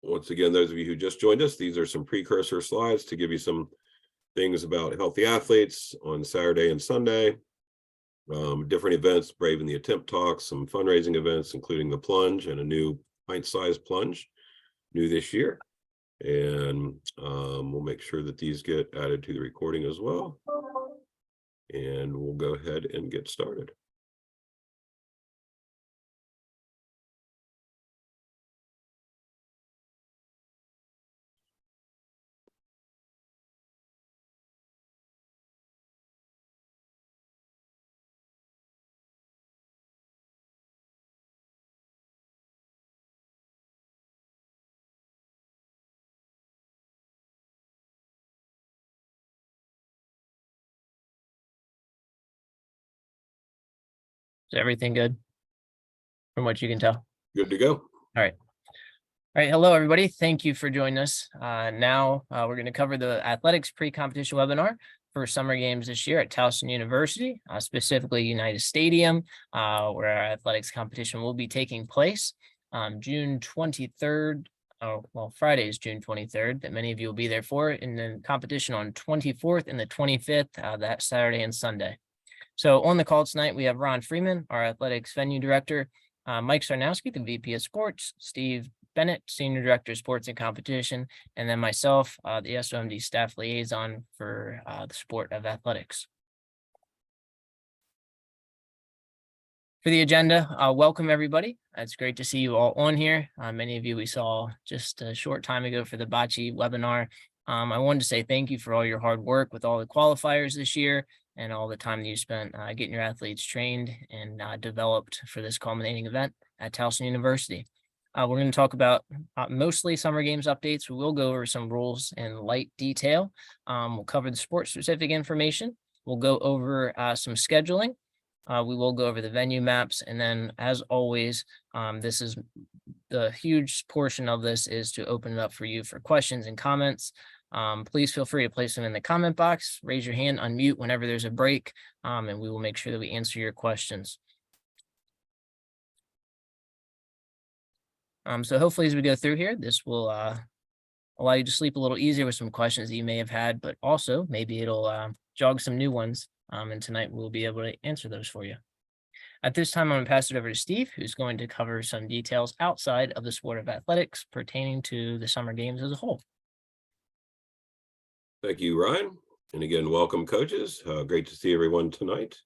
Once again, those of you who just joined us, these are some precursor slides to give you some things about healthy athletes on Saturday and Sunday. Different events, Brave in the Attempt talks, some fundraising events, including the plunge and a new pint-sized plunge, new this year. And we'll make sure that these get added to the recording as well. And we'll go ahead and get started. Is everything good from what you can tell? Good to go. All right. All right. Hello, everybody. Thank you for joining us. Now we're going to cover the athletics pre-competition webinar for summer games this year at Towson University, specifically United Stadium, where our athletics competition will be taking place June 23rd. Oh, well, Friday is June 23rd, that many of you will be there for, and then competition on 24th and the 25th, that Saturday and Sunday. So on the call tonight, we have Ron Freeman, our athletics venue director, Mike Sarnowski, the VP of Sports, Steve Bennett, Senior Director of Sports and Competition, and then myself, the SOMD staff liaison for the sport of athletics. For the agenda, welcome everybody. It's great to see you all on here. Many of you we saw just a short time ago for the Bocce webinar. I wanted to say thank you for all your hard work with all the qualifiers this year and all the time that you spent getting your athletes trained and developed for this culminating event at Towson University. We're going to talk about mostly summer games updates. We will go over some rules in light detail. We'll cover the sport-specific information. We'll go over some scheduling. We will go over the venue maps. And then, as always, this is the huge portion of this is to open it up for you for questions and comments. Please feel free to place them in the comment box, raise your hand, unmute whenever there's a break, and we will make sure that we answer your questions. So hopefully as we go through here, this will allow you to sleep a little easier with some questions that you may have had, but also maybe it'll jog some new ones, and tonight we'll be able to answer those for you. At this time, I'm going to pass it over to Steve, who's going to cover some details outside of the sport of athletics pertaining to the summer games as a whole. Thank you, Ryan. And again, welcome, coaches. Great to see everyone tonight.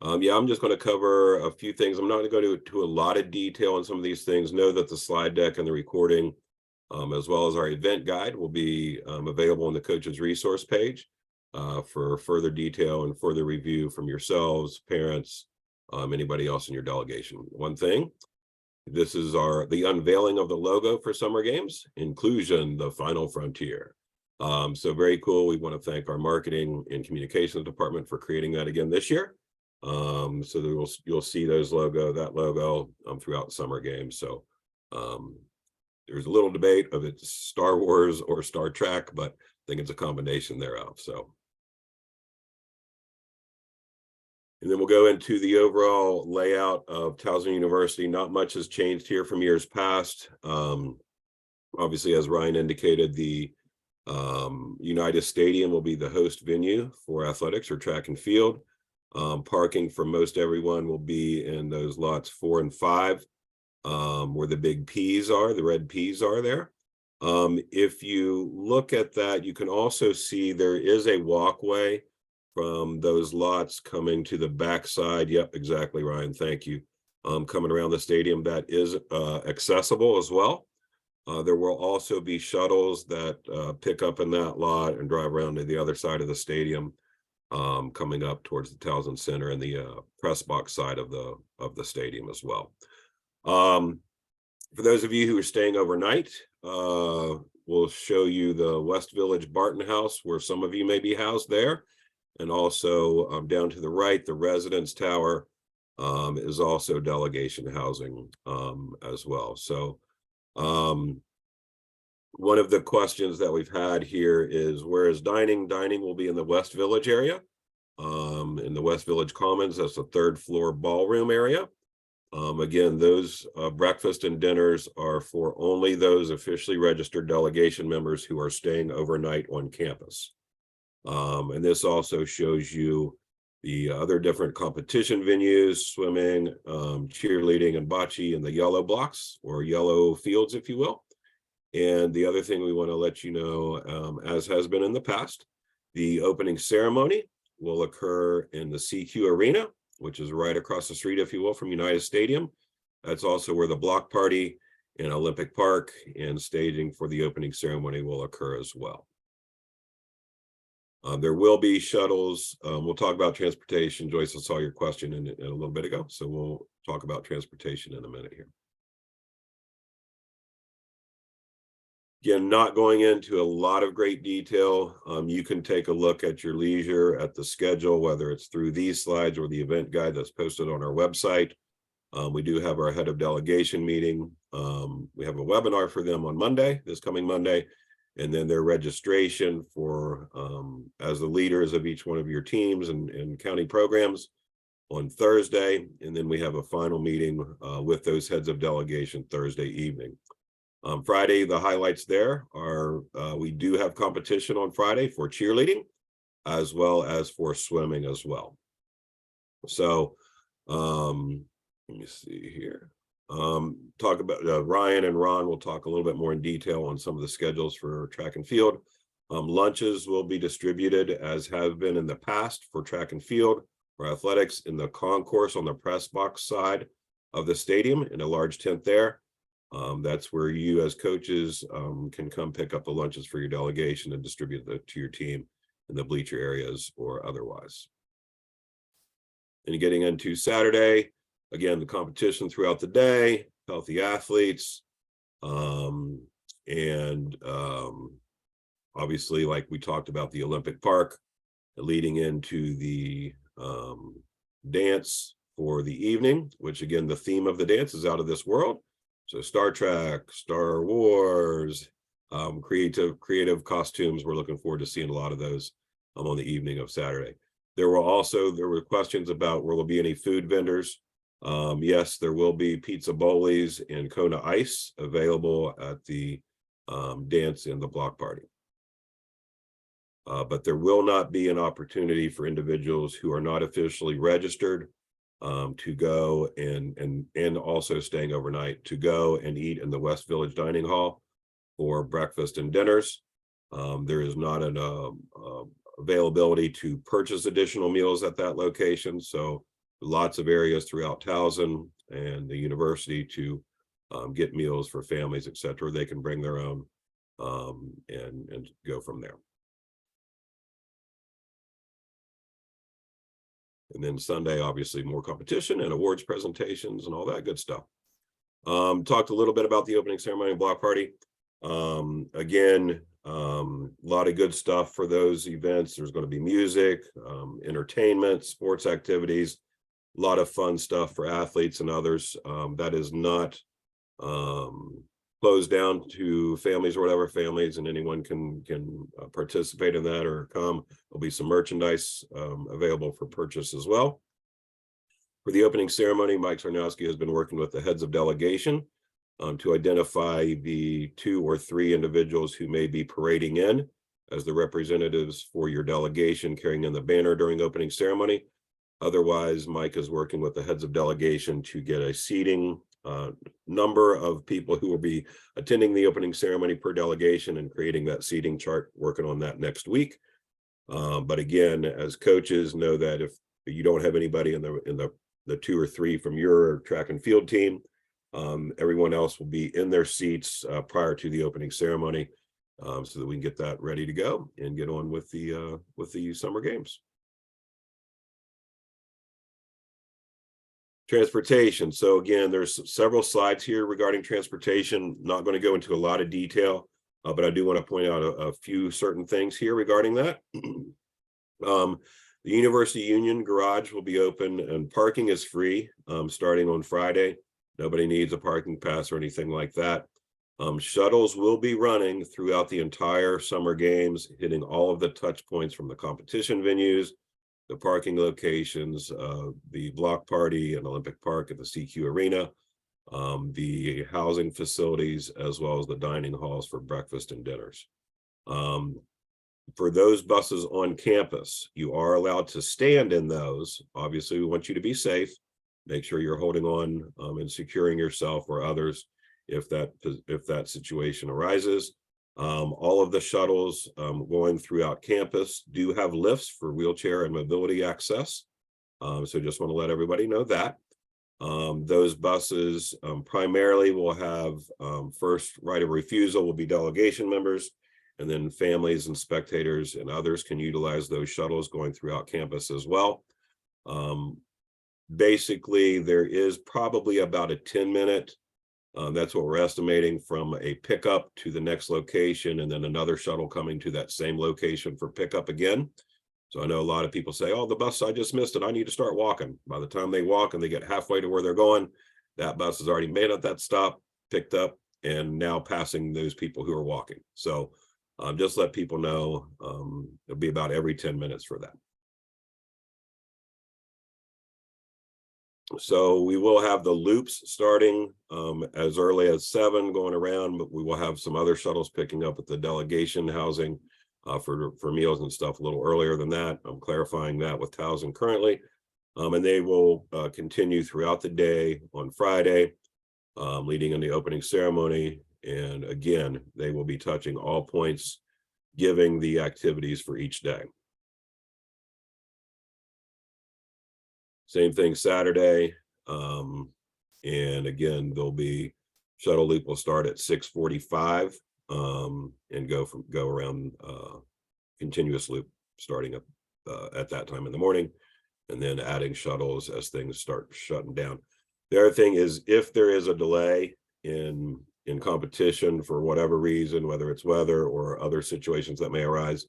Yeah, I'm just going to cover a few things. I'm not going to go to a lot of detail on some of these things. Know that the slide deck and the recording, as well as our event guide, will be available on the coaches resource page for further detail and further review from yourselves, parents, anybody else in your delegation. One thing, this is the unveiling of the logo for summer games, inclusion, the final frontier. So very cool. We want to thank our marketing and communications department for creating that again this year. So you'll see that logo throughout summer games. So there's a little debate of it's Star Wars or Star Trek, but I think it's a combination thereof. So, and then we'll go into the overall layout of Towson University. Not much has changed here from years past. Obviously, as Ryan indicated, the United Stadium will be the host venue for athletics or track and field. Parking for most everyone will be in those lots 4 and 5, where the big P's are, the red P's are there. If you look at that, you can also see there is a walkway from those lots coming to the backside. Yep, exactly, Ryan. Thank you. Coming around the stadium, that is accessible as well. There will also be shuttles that pick up in that lot and drive around to the other side of the stadium, coming up towards the Towson Center and the press box side of the stadium as well. For those of you who are staying overnight, we'll show you the West Village Barton House, where some of you may be housed there, and also down to the right, the Residence Tower is also delegation housing as well. So one of the questions that we've had here is, where is dining? Dining will be in the West Village area, in the West Village Commons. That's the 3rd floor ballroom area. Again, those breakfast and dinners are for only those officially registered delegation members who are staying overnight on campus. And this also shows you the other different competition venues, swimming, cheerleading, and bocce in the yellow blocks or yellow fields, if you will. And the other thing we want to let you know, as has been in the past, the opening ceremony will occur in the CQ Arena, which is right across the street, if you will, from United Stadium. That's also where the block party and Olympic Park and staging for the opening ceremony will occur as well. There will be shuttles. We'll talk about transportation. Joyce, I saw your question in a little bit ago, so we'll talk about transportation in a minute here. Again, not going into a lot of great detail. You can take a look at your leisure at the schedule, whether it's through these slides or the event guide that's posted on our website. We do have our head of delegation meeting. We have a webinar for them on Monday, this coming Monday, and then their registration for as the leaders of each one of your teams and county programs on Thursday. And then we have a final meeting with those heads of delegation Thursday evening. Friday, the highlights there are we do have competition on Friday for cheerleading as well as for swimming as well. So let me see here. Talk about Ryan and Ron will talk a little bit more in detail on some of the schedules for track and field. Lunches will be distributed as have been in the past for track and field or athletics in the concourse on the press box side of the stadium in a large tent there. That's where you as coaches can come pick up the lunches for your delegation and distribute it to your team in the bleacher areas or otherwise. And getting into Saturday, again, the competition throughout the day, healthy athletes, and obviously, like we talked about, the Olympic Park, leading into the dance for the evening, which again, the theme of the dance is out of this world. So Star Trek, Star Wars, creative costumes. We're looking forward to seeing a lot of those on the evening of Saturday. There were questions about will there be any food vendors? Yes, there will be pizza bowlies and Kona ice available at the dance and the block party. But there will not be an opportunity for individuals who are not officially registered to go and also staying overnight to go and eat in the West Village Dining Hall for breakfast and dinners. There is not an availability to purchase additional meals at that location. So lots of areas throughout Towson and the university to get meals for families, etc. They can bring their own and go from there. And then Sunday, obviously, more competition and awards presentations and all that good stuff. Talked a little bit about the opening ceremony and block party. Again, a lot of good stuff for those events. There's going to be music, entertainment, sports activities, a lot of fun stuff for athletes and others. That is not closed down to families or whatever families, and anyone can participate in that or come. There'll be some merchandise available for purchase as well. For the opening ceremony, Mike Sarnowski has been working with the heads of delegation to identify the 2 or 3 individuals who may be parading in as the representatives for your delegation carrying in the banner during opening ceremony. Otherwise, Mike is working with the heads of delegation to get a seating number of people who will be attending the opening ceremony per delegation and creating that seating chart, working on that next week. But again, as coaches, know that if you don't have anybody in the 2 or 3 from your track and field team, everyone else will be in their seats prior to the opening ceremony, so that we can get that ready to go and get on with the summer games. Transportation. So again, there's several slides here regarding transportation. Not going to go into a lot of detail, but I do want to point out a few certain things here regarding that. The University Union garage will be open and parking is free starting on Friday. Nobody needs a parking pass or anything like that. Shuttles will be running throughout the entire summer games, hitting all of the touch points from the competition venues the parking locations, the block party and Olympic Park at the CQ Arena, the housing facilities, as well as the dining halls for breakfast and dinners. For those buses on campus, you are allowed to stand in those. Obviously, we want you to be safe. Make sure you're holding on and securing yourself or others if that situation arises. All of the shuttles going throughout campus do have lifts for wheelchair and mobility access. So just want to let everybody know that. Those buses primarily will have first right of refusal will be delegation members, and then families and spectators and others can utilize those shuttles going throughout campus as well. Basically, there is probably about a 10-minute, that's what we're estimating, from a pickup to the next location, and then another shuttle coming to that same location for pickup again. So I know a lot of people say, oh, the bus, I just missed it, I need to start walking. By the time they walk and they get halfway to where they're going, that bus has already made it that stop, picked up, and now passing those people who are walking. So just let people know it'll be about every 10 minutes for that. So we will have the loops starting as early as 7 going around, but we will have some other shuttles picking up at the delegation housing for meals and stuff a little earlier than that. I'm clarifying that with Towson currently. And they will continue throughout the day on Friday, leading in the opening ceremony. And again, they will be touching all points, giving the activities for each day. Same thing Saturday. And again, there'll be shuttle loop will start at 6:45 and go around continuous loop starting at that time in the morning, and then adding shuttles as things start shutting down. The other thing is, if there is a delay in competition for whatever reason, whether it's weather or other situations that may arise,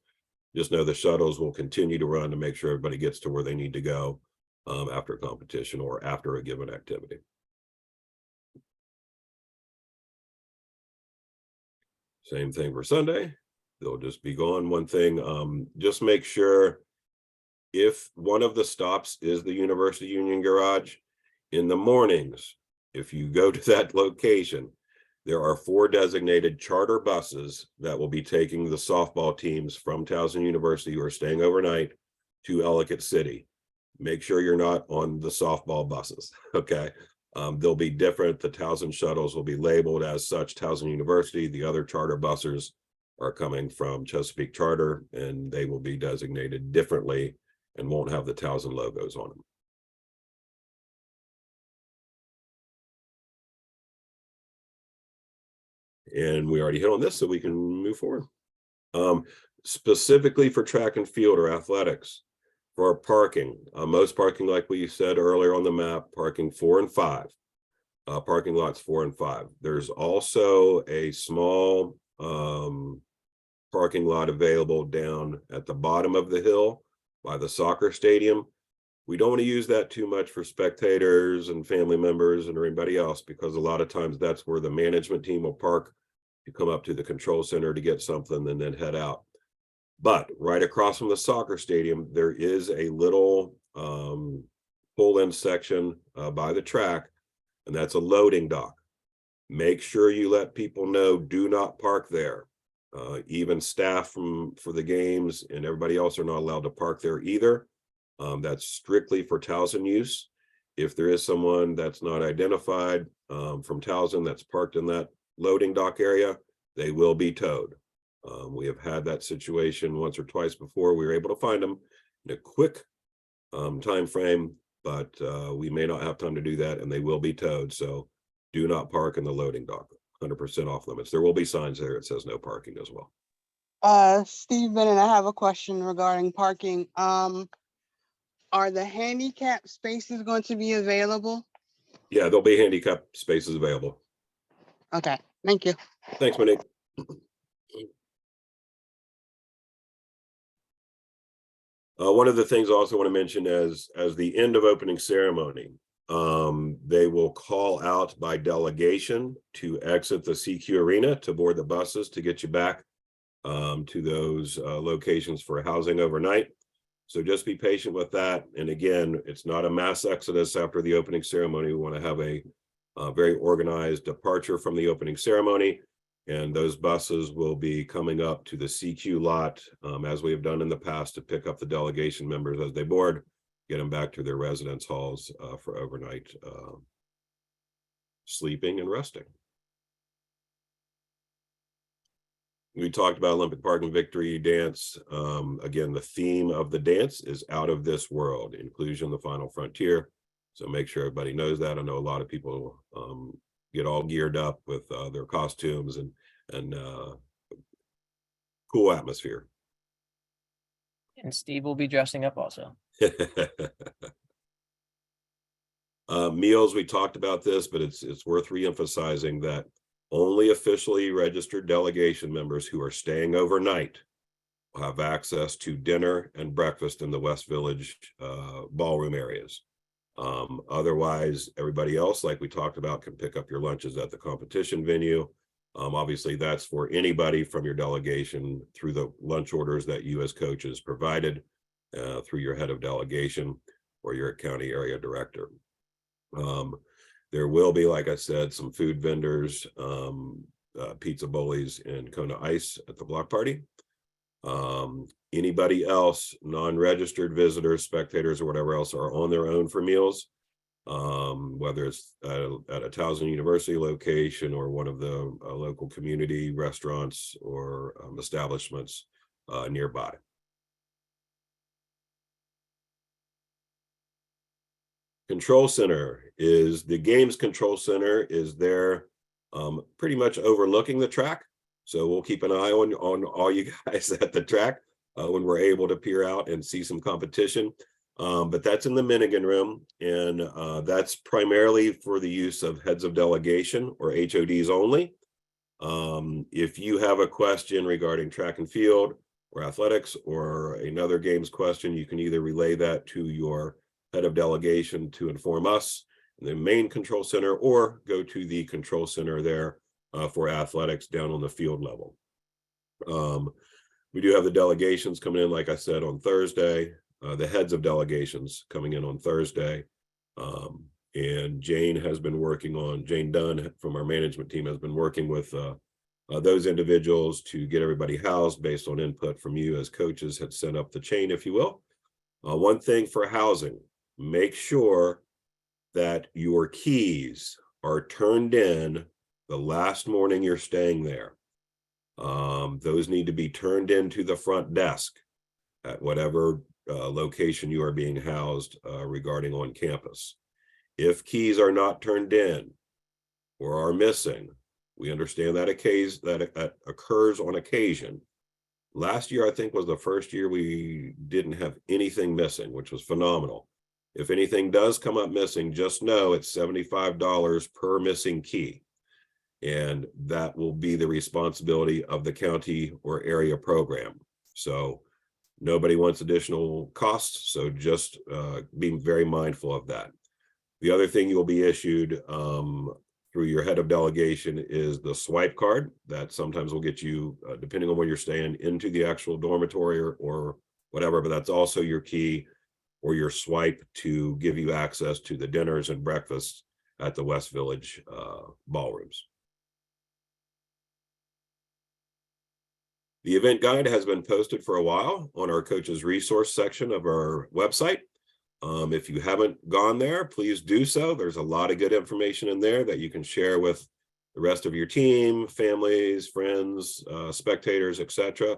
just know the shuttles will continue to run to make sure everybody gets to where they need to go after a competition or after a given activity. Same thing for Sunday. They'll just be gone. One thing, just make sure if one of the stops is the University Union Garage, in the mornings, if you go to that location, there are 4 designated charter buses that will be taking the softball teams from Towson University who are staying overnight to Ellicott City. Make sure you're not on the softball buses, okay? They'll be different. The Towson shuttles will be labeled as such, Towson University. The other charter buses are coming from Chesapeake Charter, and they will be designated differently and won't have the Towson logos on them. And we already hit on this, so we can move forward. Specifically for track and field or athletics, for our parking, most parking, like we said earlier on the map, parking 4 and 5, parking lots 4 and 5. There's also a small parking lot available down at the bottom of the hill by the soccer stadium. We don't want to use that too much for spectators and family members and anybody else, because a lot of times that's where the management team will park to come up to the control center to get something and then head out. But right across from the soccer stadium, there is a little pull-in section by the track, and that's a loading dock. Make sure you let people know, do not park there. Even staff for the games and everybody else are not allowed to park there either. That's strictly for Towson use. If there is someone that's not identified from Towson that's parked in that loading dock area, they will be towed. We have had that situation once or twice before. We were able to find them in a quick time frame, but we may not have time to do that, and they will be towed. So do not park in the loading dock. 100% off limits. There will be signs there that says no parking as well. Steve Bennett, I have a question regarding parking. Are the handicap spaces going to be available? Yeah, there'll be handicap spaces available. Okay, thank you. Thanks, Monique. One of the things I also want to mention as the end of opening ceremony, they will call out by delegation to exit the CQ Arena to board the buses to get you back to those locations for housing overnight. So just be patient with that. And again, it's not a mass exodus after the opening ceremony. We want to have a very organized departure from the opening ceremony. And those buses will be coming up to the CQ lot, as we have done in the past, to pick up the delegation members as they board, get them back to their residence halls for overnight sleeping and resting. We talked about Olympic Park and Victory Dance. Again, the theme of the dance is out of this world, inclusion, the final frontier. So make sure everybody knows that. I know a lot of people get all geared up with their costumes and cool atmosphere. And Steve will be dressing up also. Meals, we talked about this, but it's worth reemphasizing that only officially registered delegation members who are staying overnight will have access to dinner and breakfast in the West Village ballroom areas. Otherwise, everybody else, like we talked about, can pick up your lunches at the competition venue. Obviously, that's for anybody from your delegation through the lunch orders that you as coaches provided through your head of delegation or your county area director. There will be, like I said, some food vendors, pizza bullies and Kona Ice at the block party. Anybody else, non-registered visitors, spectators, or whatever else, are on their own for meals, whether it's at a Towson University location or one of the local community restaurants or establishments nearby. Control center is the games control center is there pretty much overlooking the track. So we'll keep an eye on all you guys at the track when we're able to peer out and see some competition. But that's in the Minigan room, and that's primarily for the use of heads of delegation or HODs only. If you have a question regarding track and field or athletics or another games question, you can either relay that to your head of delegation to inform us in the main control center, or go to the control center there for athletics down on the field level. We do have the delegations coming in, like I said, on Thursday, the heads of delegations coming in on Thursday. And Jane Dunn from our management team has been working with those individuals to get everybody housed based on input from you as coaches had set up the chain, if you will. One thing for housing, make sure that your keys are turned in the last morning you're staying there. Those need to be turned into the front desk at whatever location you are being housed regarding on campus. If keys are not turned in or are missing, we understand that that occurs on occasion. Last year, I think, was the first year we didn't have anything missing, which was phenomenal. If anything does come up missing, just know it's $75 per missing key. And that will be the responsibility of the county or area program. So nobody wants additional costs. So just being very mindful of that. The other thing you'll be issued through your head of delegation is the swipe card that sometimes will get you, depending on where you're staying, into the actual dormitory or whatever, but that's also your key or your swipe to give you access to the dinners and breakfasts at the West Village ballrooms. The event guide has been posted for a while on our coaches resource section of our website. If you haven't gone there, please do so. There's a lot of good information in there that you can share with the rest of your team, families, friends, spectators, etc.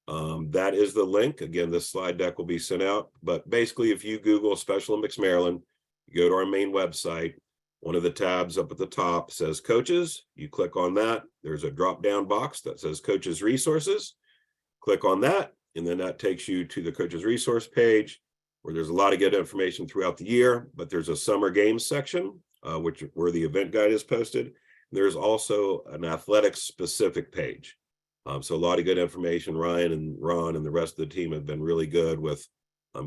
That is the link. Again, this slide deck will be sent out. But basically, if you Google Special Olympics Maryland, you go to our main website, one of the tabs up at the top says Coaches. You click on that. There's a drop-down box that says Coaches Resources. Click on that, and then that takes you to the Coaches Resource page, where there's a lot of good information throughout the year, but there's a summer games section, where the event guide is posted. There's also an athletics specific page. So a lot of good information. Ryan and Ron and the rest of the team have been really good with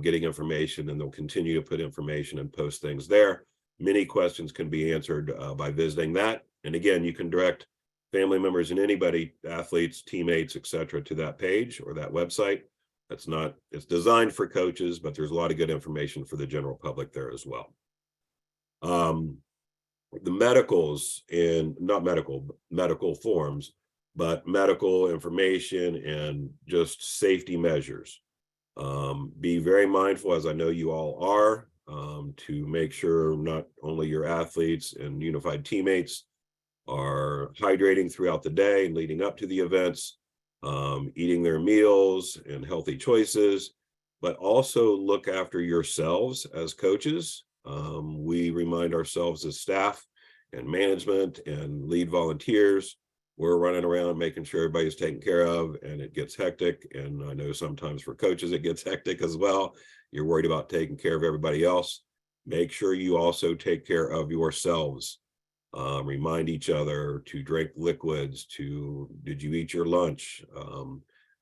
getting information, and they'll continue to put information and post things there. Many questions can be answered by visiting that. And again, you can direct family members and anybody, athletes, teammates, etc., to that page or that website It's designed for coaches, but there's a lot of good information for the general public there as well. The medicals and not medical forms, but medical information and just safety measures. Be very mindful, as I know you all are, to make sure not only your athletes and unified teammates are hydrating throughout the day and leading up to the events, eating their meals and healthy choices, but also look after yourselves as coaches. We remind ourselves as staff and management and lead volunteers, we're running around making sure everybody's taken care of, and it gets hectic. And I know sometimes for coaches, it gets hectic as well. You're worried about taking care of everybody else. Make sure you also take care of yourselves. Remind each other to drink liquids, did you eat your lunch?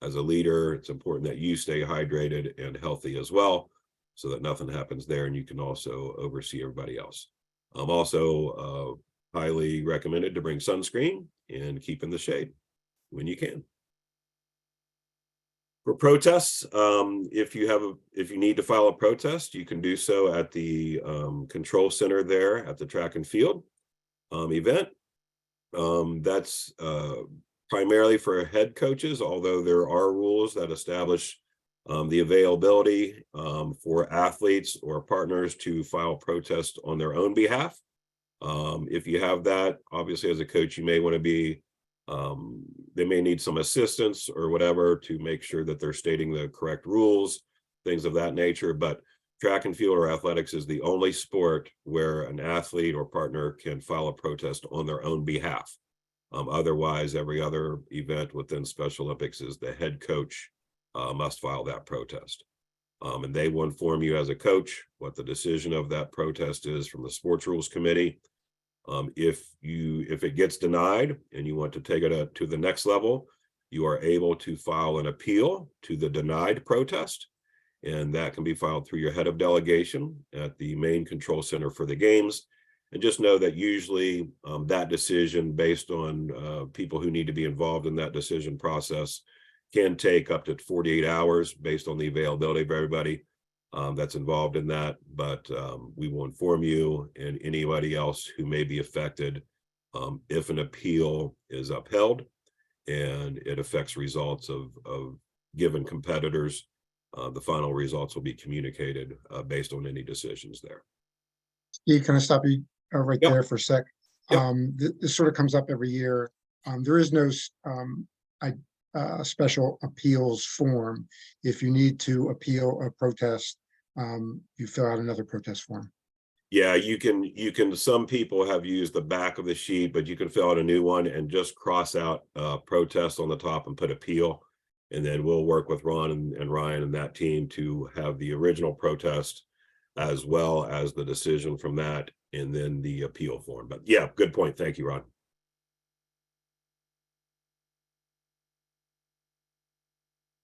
As a leader, it's important that you stay hydrated and healthy as well, so that nothing happens there, and you can also oversee everybody else. Also highly recommended to bring sunscreen and keep in the shade when you can. For protests, if you need to file a protest, you can do so at the control center there at the track and field event. That's primarily for head coaches, although there are rules that establish the availability for athletes or partners to file protest on their own behalf. If you have that, obviously as a coach, you may want to be, they may need some assistance or whatever to make sure that they're stating the correct rules, things of that nature. But track and field or athletics is the only sport where an athlete or partner can file a protest on their own behalf. Otherwise, every other event within Special Olympics is the head coach must file that protest. And they will inform you as a coach what the decision of that protest is from the Sports Rules Committee. If it gets denied and you want to take it to the next level, you are able to file an appeal to the denied protest, and that can be filed through your head of delegation at the main control center for the games. And just know that usually that decision, based on people who need to be involved in that decision process, can take up to 48 hours based on the availability of everybody that's involved in that. But we will inform you and anybody else who may be affected if an appeal is upheld and it affects results of given competitors. The final results will be communicated based on any decisions there. Steve, can I stop you right Yep. there for a sec? Yep. This sort of comes up every year. There is no special appeals form. If you need to appeal a protest, you fill out another protest form. Yeah, you can, some people have used the back of the sheet, but you can fill out a new one and just cross out protest on the top and put appeal. And then we'll work with Ron and Ryan and that team to have the original protest as well as the decision from that, and then the appeal form. But yeah, good point. Thank you, Ron.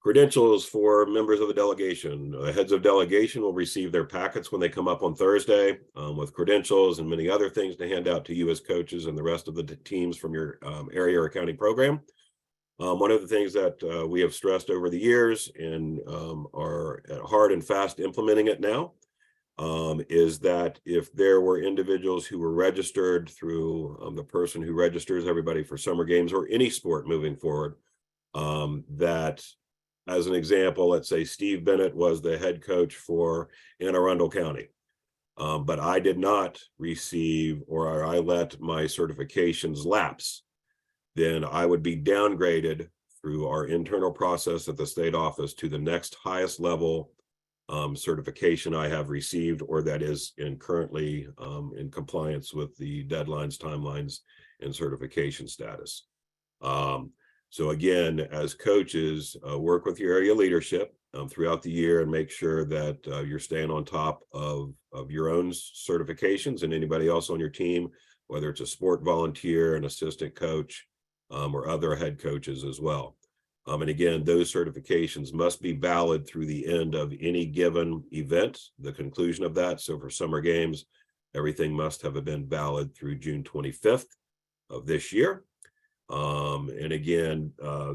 Credentials for members of the delegation. Heads of delegation will receive their packets when they come up on Thursday with credentials and many other things to hand out to you as coaches and the rest of the teams from your area or county program. One of the things that we have stressed over the years and are hard and fast implementing it now is that if there were individuals who were registered through the person who registers everybody for summer games or any sport moving forward, that, as an example, let's say Steve Bennett was the head coach for Anne Arundel County, but I did not receive, or I let my certifications lapse, then I would be downgraded through our internal process at the state office to the next highest level certification I have received, or that is currently in compliance with the deadlines, timelines, and certification status. So again, as coaches, work with your area leadership throughout the year and make sure that you're staying on top of your own certifications and anybody else on your team, whether it's a sport volunteer, an assistant coach, or other head coaches as well. And again, those certifications must be valid through the end of any given event, the conclusion of that. So for summer games, everything must have been valid through June 25th of this year. And again,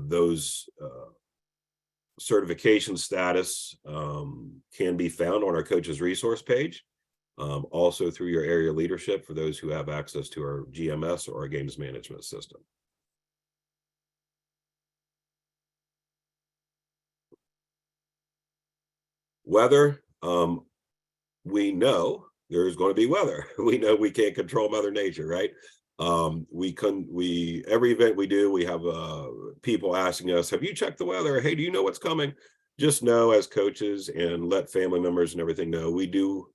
those certification status can be found on our coaches resource page. Also through your area leadership for those who have access to our GMS or our games management system. Weather, we know there's going to be weather. We know we can't control Mother Nature, right? Every event we do, we have people asking us, have you checked the weather? Hey, do you know what's coming? Just know as coaches and let family members and everything know, we do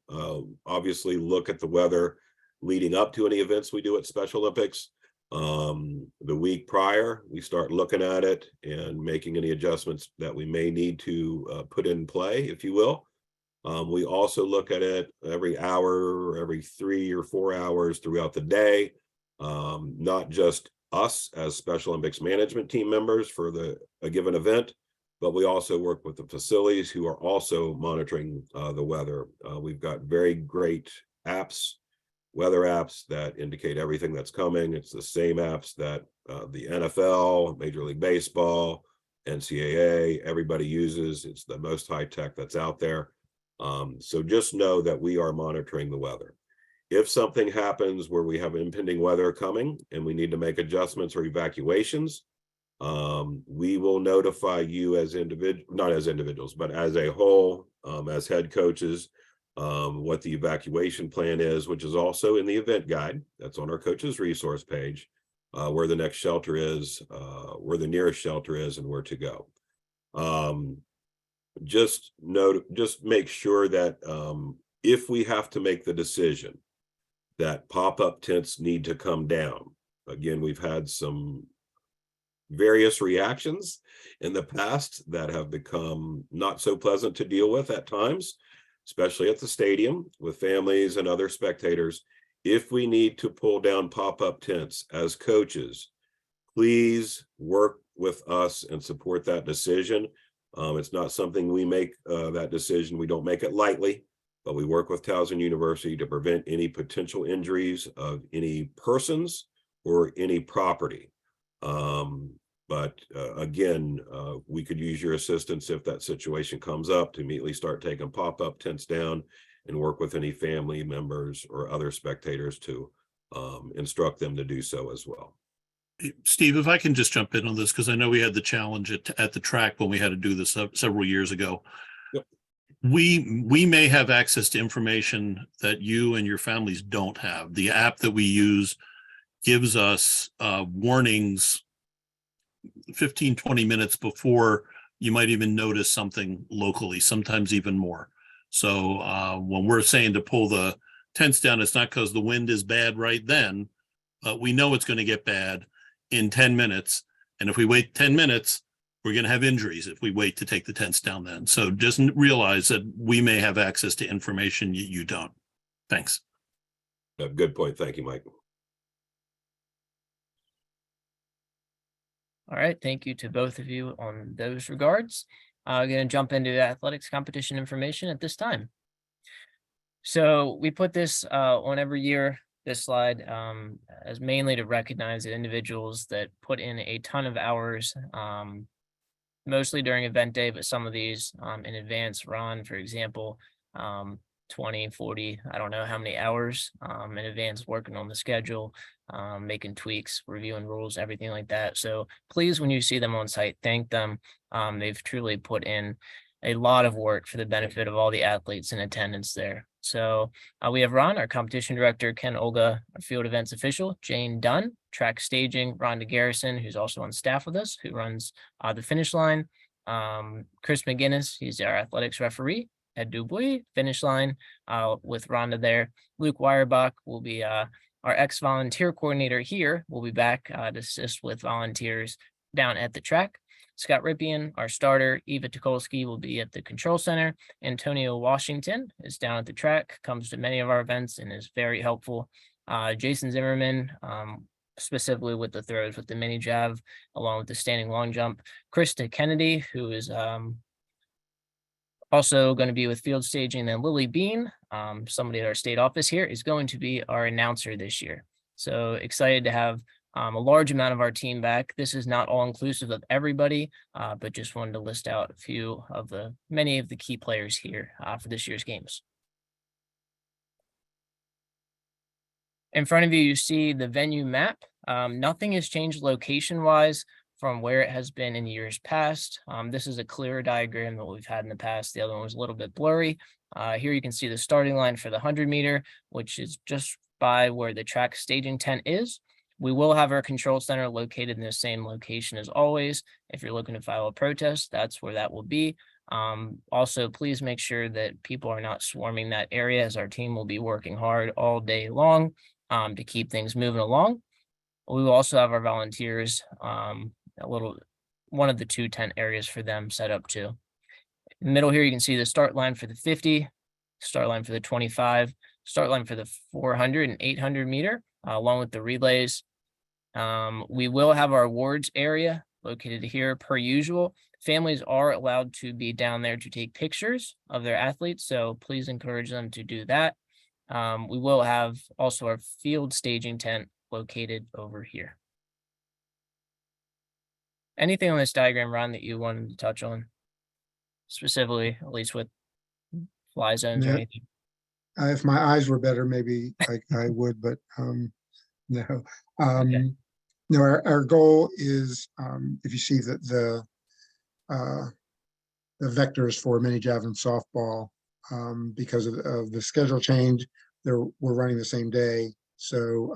obviously look at the weather leading up to any events we do at Special Olympics. The week prior, we start looking at it and making any adjustments that we may need to put in play, if you will. We also look at it every hour, every 3 or 4 hours throughout the day. Not just us as Special Olympics management team members for a given event, but we also work with the facilities who are also monitoring the weather. We've got very great apps, weather apps that indicate everything that's coming. It's the same apps that the NFL, Major League Baseball, NCAA, everybody uses. It's the most high tech that's out there. So just know that we are monitoring the weather. If something happens where we have impending weather coming and we need to make adjustments or evacuations, we will notify you as not as individuals, but as a whole, as head coaches, what the evacuation plan is, which is also in the event guide. That's on our coaches resource page, where the next shelter is, where the nearest shelter is, and where to go. Just make sure that if we have to make the decision that pop-up tents need to come down. Again, we've had some various reactions in the past that have become not so pleasant to deal with at times, especially at the stadium with families and other spectators. If we need to pull down pop-up tents as coaches, please work with us and support that decision. It's not something we make that decision. We don't make it lightly, but we work with Towson University to prevent any potential injuries of any persons or any property. Again, we could use your assistance if that situation comes up to immediately start taking pop-up tents down and work with any family members or other spectators to instruct them to do so as well. Steve, if I can just jump in on this, because I know we had the challenge at the track when we had to do this several years ago. Yep. We may have access to information that you and your families don't have. The app that we use gives us warnings 15, 20 minutes before you might even notice something locally, sometimes even more. So when we're saying to pull the tents down, it's not because the wind is bad right then, but we know it's going to get bad in 10 minutes. And if we wait 10 minutes, we're going to have injuries if we wait to take the tents down then. So just realize that we may have access to information you don't. Thanks. Good point. Thank you, Mike. All right, thank you to both of you on those regards. I'm going to jump into the athletics competition information at this time. So we put this on every year, this slide, as mainly to recognize the individuals that put in a ton of hours, mostly during event day, but some of these in advance. Ron, for example, 20, 40, I don't know how many hours in advance working on the schedule, making tweaks, reviewing rules, everything like that. So please, when you see them on site, thank them. They've truly put in a lot of work for the benefit of all the athletes in attendance there. So we have Ron, our competition director, Ken Olga, our field events official, Jane Dunn, track staging, Rhonda Garrison, who's also on staff with us, who runs the finish line. Chris McGinnis, he's our athletics referee. Ed Dubois, finish line with Rhonda there. Luke Weierbach will be our ex-volunteer coordinator here. We'll be back to assist with volunteers down at the track. Scott Rippian, our starter. Eva Tukolsky will be at the control center. Antonio Washington is down at the track, comes to many of our events and is very helpful. Jason Zimmerman, specifically with the throws with the mini jav, along with the standing long jump. Krista Kennedy, who is also going to be with field staging. And then Lily Bean, somebody at our state office here, is going to be our announcer this year. So excited to have a large amount of our team back. This is not all inclusive of everybody, but just wanted to list out a few of many of the key players here for this year's games. In front of you, you see the venue map. Nothing has changed location-wise from where it has been in years past. This is a clearer diagram than what we've had in the past. The other one was a little bit blurry. Here you can see the starting line for the 100-meter, which is just by where the track staging tent is. We will have our control center located in the same location as always. If you're looking to file a protest, that's where that will be. Also, please make sure that people are not swarming that area, as our team will be working hard all day long to keep things moving along. We will also have our volunteers, one of the 2 tent areas for them set up too. In the middle here, you can see the start line for the 50, start line for the 25, start line for the 400 and 800 meter, along with the relays. We will have our awards area located here per usual. Families are allowed to be down there to take pictures of their athletes, so please encourage them to do that. We will have also our field staging tent located over here. Anything on this diagram, Ron, that you wanted to touch on specifically, at least with fly zones or Yeah. anything? If my eyes were better, maybe I would, but no. Okay. No, our goal is, if you see the vectors for mini javelin softball, because of the schedule change, we're running the same day. So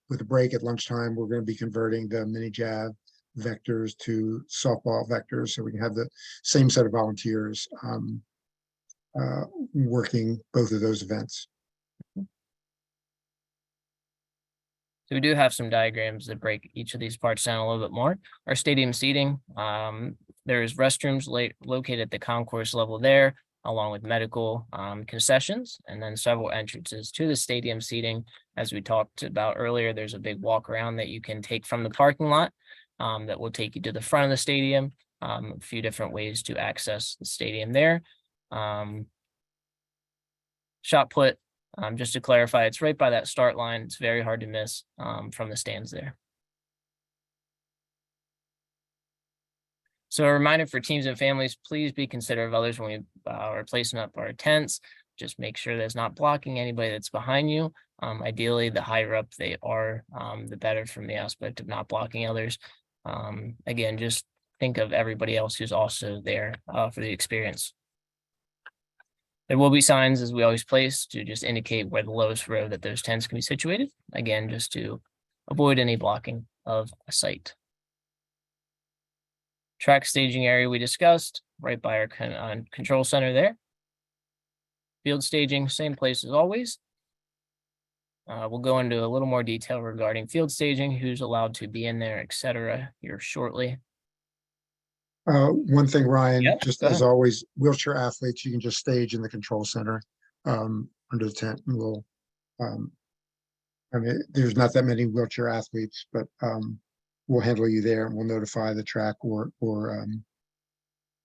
with a break at lunchtime, we're going to be converting the mini jav vectors to softball vectors, so we can have the same set of volunteers working both of those events. So we do have some diagrams that break each of these parts down a little bit more. Our stadium seating, there's restrooms located at the concourse level there, along with medical concessions, and then several entrances to the stadium seating. As we talked about earlier, there's a big walk around that you can take from the parking lot that will take you to the front of the stadium. A few different ways to access the stadium there. Shot put, just to clarify, it's right by that start line. It's very hard to miss from the stands there. So a reminder for teams and families, please be considerate of others when we are placing up our tents. Just make sure that's not blocking anybody that's behind you. Ideally, the higher up they are, the better from the aspect of not blocking others. Again, just think of everybody else who's also there for the experience. There will be signs, as we always place, to just indicate where the lowest row that those tents can be situated. Again, just to avoid any blocking of a site. Track staging area we discussed, right by our control center there. Field staging, same place as always. We'll go into a little more detail regarding field staging, who's allowed to be in there, etc. here shortly. One thing, Ryan, Yep, just go as ahead. always, wheelchair athletes, you can just stage in the control center under the tent, and we'll, I mean, there's not that many wheelchair athletes, but we'll handle you there, and we'll notify the track or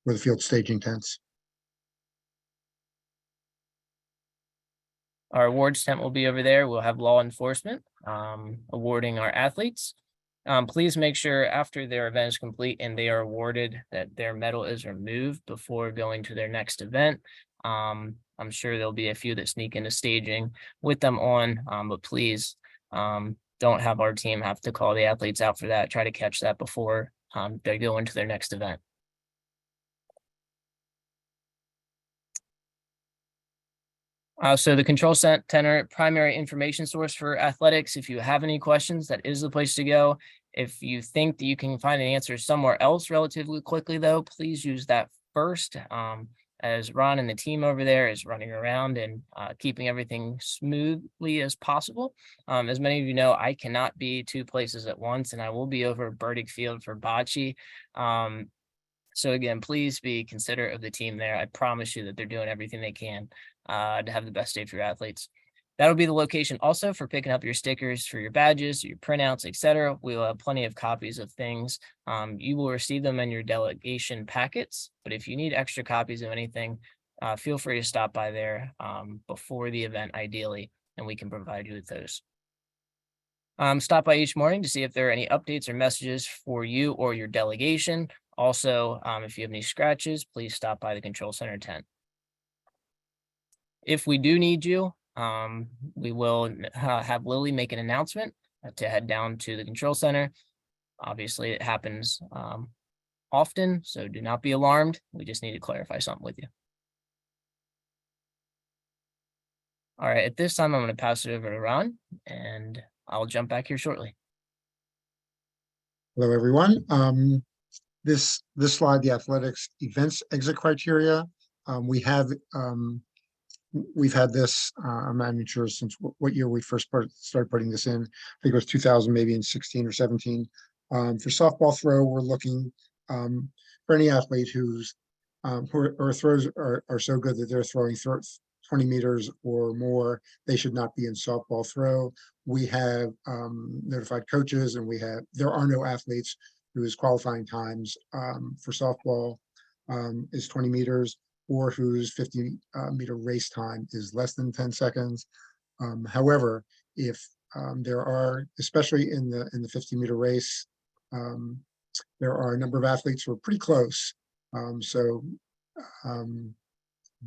the field staging tents. Our awards tent will be over there. We'll have law enforcement awarding our athletes. Please make sure after their event is complete and they are awarded that their medal is removed before going to their next event. I'm sure there'll be a few that sneak into staging with them on, but please don't have our team have to call the athletes out for that. Try to catch that before they go into their next event. So the control center, primary information source for athletics. If you have any questions, that is the place to go. If you think that you can find an answer somewhere else relatively quickly, though, please use that first. As Ron and the team over there is running around and keeping everything smoothly as possible. As many of you know, I cannot be 2 places at once, and I will be over at Burdick Field for bocce. So again, please be considerate of the team there. I promise you that they're doing everything they can to have the best day for your athletes. That'll be the location also for picking up your stickers for your badges, your printouts, etc. We will have plenty of copies of things. You will receive them in your delegation packets, but if you need extra copies of anything, feel free to stop by there before the event ideally, and we can provide you with those. Stop by each morning to see if there are any updates or messages for you or your delegation. Also, if you have any scratches, please stop by the control center tent. If we do need you, we will have Lily make an announcement to head down to the control center. Obviously, it happens often, so do not be alarmed. We just need to clarify something with you. All right, at this time, I'm going to pass it over to Ron, and I'll jump back here shortly. Hello, everyone. This slide, the athletics events exit criteria, we've had this, I'm not even sure since what year we first started putting this in. I think it was 2000, maybe in 16 or 17. For softball throw, we're looking for any athlete whose throws are so good that they're throwing 20 meters or more, they should not be in softball throw. We have notified coaches, and there are no athletes whose qualifying times for softball is 20 meters, or whose 50 meter race time is less than 10 seconds. However, if there are, especially in the 50 meter race, there are a number of athletes who are pretty close.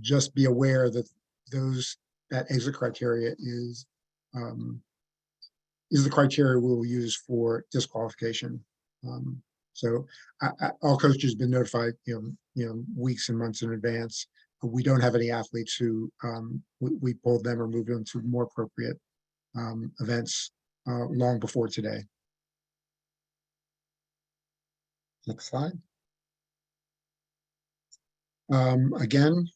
Just be aware that that exit criteria is the criteria we will use for disqualification. So all coaches have been notified, weeks and months in advance. We don't have any athletes who we pulled them or moved them to more appropriate events long before today. Next slide. Again,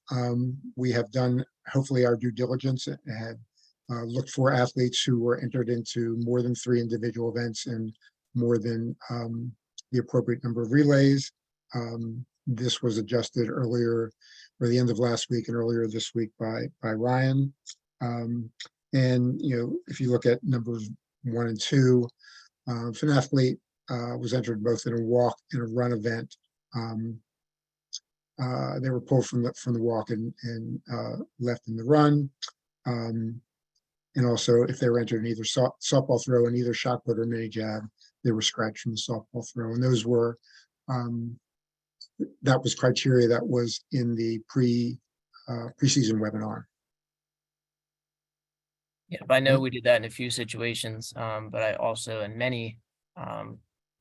we have done hopefully our due diligence and had looked for athletes who were entered into more than 3 individual events and more than the appropriate number of relays. This was adjusted earlier, or the end of last week and earlier this week by Ryan. And if you look at numbers 1 and 2, if an athlete was entered both in a walk and a run event, they were pulled from the walk and left in the run. And also, if they were entered in either softball throw and either shot put or mini jab, they were scratched from the softball throw. And those were, that was criteria that was in the preseason webinar. Yeah, I know we did that in a few situations, but I also in many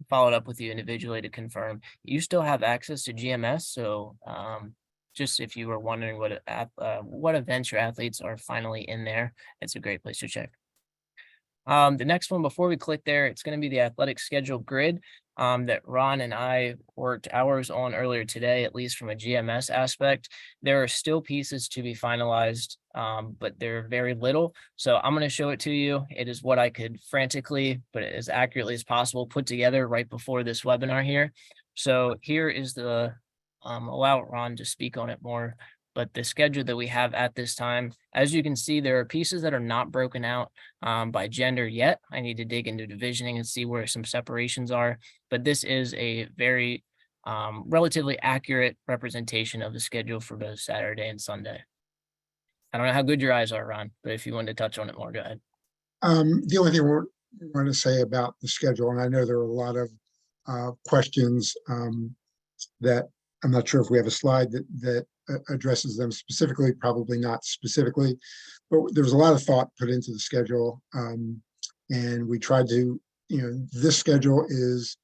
followed up with you individually to confirm you still have access to GMS. So just if you were wondering what events your athletes are finally in there, it's a great place to check. The next one, before we click there, it's going to be the athletic schedule grid that Ron and I worked hours on earlier today, at least from a GMS aspect. There are still pieces to be finalized, but they're very little. So I'm going to show it to you. It is what I could frantically, but as accurately as possible, put together right before this webinar here. So here is the, allow Ron to speak on it more, but the schedule that we have at this time, as you can see, there are pieces that are not broken out by gender yet. I need to dig into divisioning and see where some separations are, but this is a very relatively accurate representation of the schedule for both Saturday and Sunday. I don't know how good your eyes are, Ron, but if you wanted to touch on it more, go ahead. The only thing I want to say about the schedule, and I know there are a lot of questions that I'm not sure if we have a slide that addresses them specifically, probably not specifically, but there's a lot of thought put into the schedule. And we tried to, this schedule is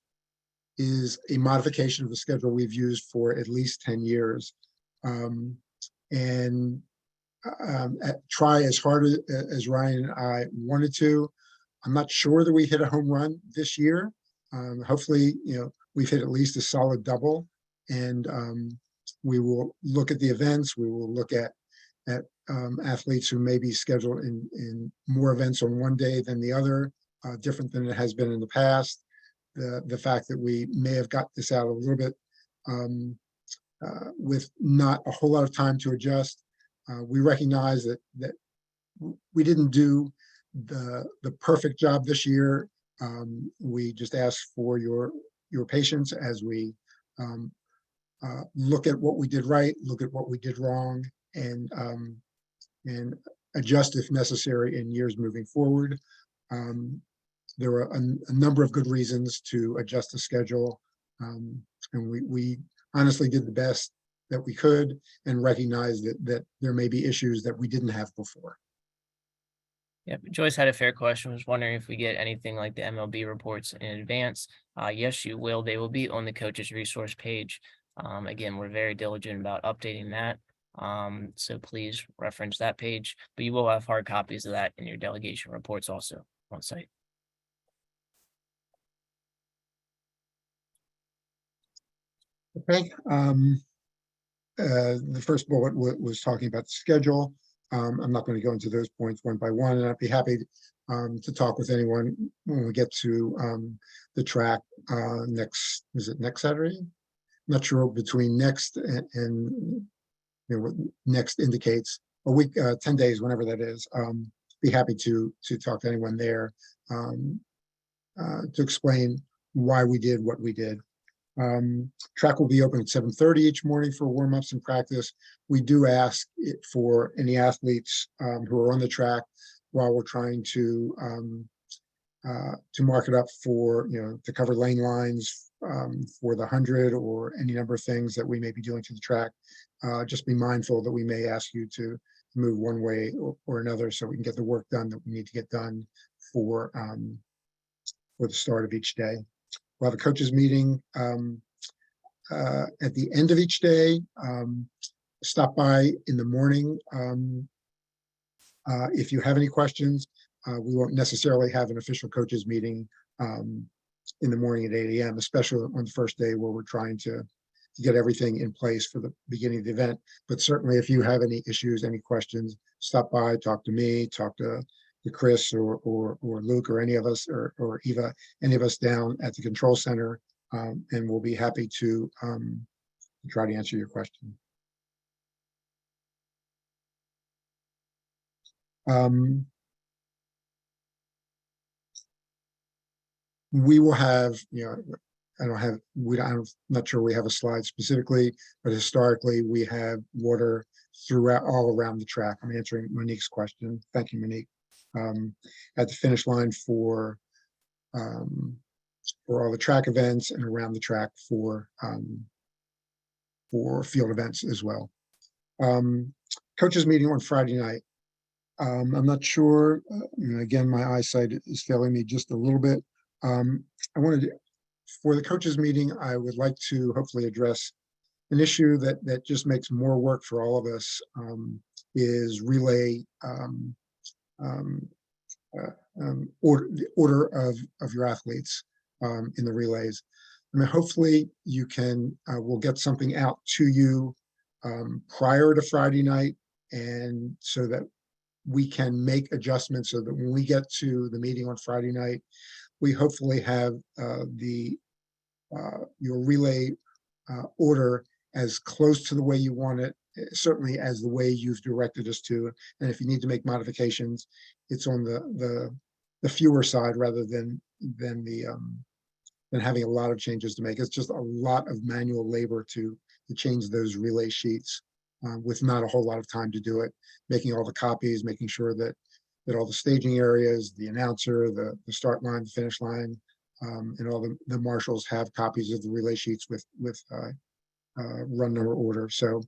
a modification of the schedule we've used for at least 10 years. Try as hard as Ryan and I wanted to. I'm not sure that we hit a home run this year. Hopefully, we've hit at least a solid double, and we will look at the events. We will look at athletes who may be scheduled in more events on one day than the other, different than it has been in the past. The fact that we may have got this out a little bit with not a whole lot of time to adjust. We recognize that we didn't do the perfect job this year. We just ask for your patience as we look at what we did right, look at what we did wrong, and adjust if necessary in years moving forward. there were a number of good reasons to adjust the schedule. And we honestly did the best that we could and recognized that there may be issues that we didn't have before. Yeah, Joyce had a fair question. Was wondering if we get anything like the MLB reports in advance. Yes, you will. They will be on the coaches resource page. Again, we're very diligent about updating that. So please reference that page, but you will have hard copies of that in your delegation reports also on site. Okay. The first bullet was talking about the schedule. I'm not going to go into those points one by one, and I'd be happy to talk with anyone when we get to the track is it next Saturday? Not sure between next and you know what next indicates a week, 10 days, whenever that is. Be happy to talk to anyone there to explain why we did what we did. Track will be open at 7:30 each morning for warm-ups and practice. We do ask for any athletes who are on the track while we're trying to mark it up for, to cover lane lines for the 100 or any number of things that we may be doing to the track. Just be mindful that we may ask you to move one way or another so we can get the work done that we need to get done for the start of each day. We'll have a coaches meeting at the end of each day. Stop by in the morning. If you have any questions, we won't necessarily have an official coaches meeting in the morning at 8 a.m., especially on the first day where we're trying to get everything in place for the beginning of the event. But certainly if you have any issues, any questions, stop by, talk to me, talk to Chris or Luke or any of us or Eva, any of us down at the control center, and we'll be happy to try to answer your question. We will have, I'm not sure we have a slide specifically, but historically we have water throughout all around the track. I'm answering Monique's question. Thank you, Monique. At the finish line for all the track events and around the track for field events as well. Coaches meeting on Friday night. I'm not sure. Again, my eyesight is failing me just a little bit. I wanted to, for the coaches meeting, I would like to hopefully address an issue that just makes more work for all of us, is relay order of your athletes in the relays. I mean, hopefully you can, we'll get something out to you prior to Friday night, and so that we can make adjustments so that when we get to the meeting on Friday night, we hopefully have your relay order as close to the way you want it, certainly as the way you've directed us to. And if you need to make modifications, it's on the fewer side rather than having a lot of changes to make. It's just a lot of manual labor to change those relay sheets with not a whole lot of time to do it, making all the copies, making sure that all the staging areas, the announcer, the start line, the finish line, and all the marshals have copies of the relay sheets with run number order. So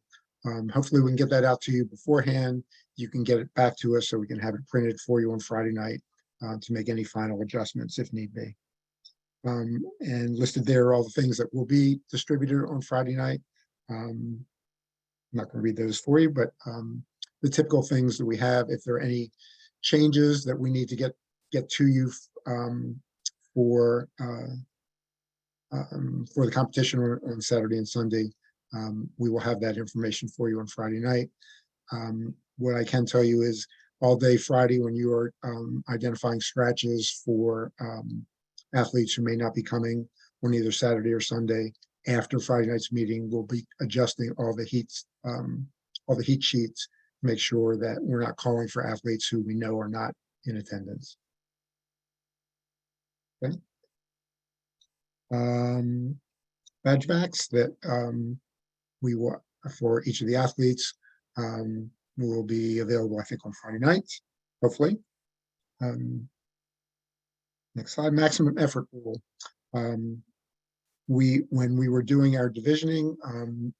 hopefully we can get that out to you beforehand. You can get it back to us so we can have it printed for you on Friday night to make any final adjustments if need be. And listed there are all the things that will be distributed on Friday night. I'm not going to read those for you, but the typical things that we have, if there are any changes that we need to get to you for the competition on Saturday and Sunday, we will have that information for you on Friday night. What I can tell you is all day Friday, when you are identifying scratches for athletes who may not be coming on either Saturday or Sunday, after Friday night's meeting, we'll be adjusting all the heat sheets to make sure that we're not calling for athletes who we know are not in attendance. Okay. Badge backs that we will, for each of the athletes, will be available, I think, on Friday night, hopefully. Next slide, maximum effort rule. When we were doing our divisioning,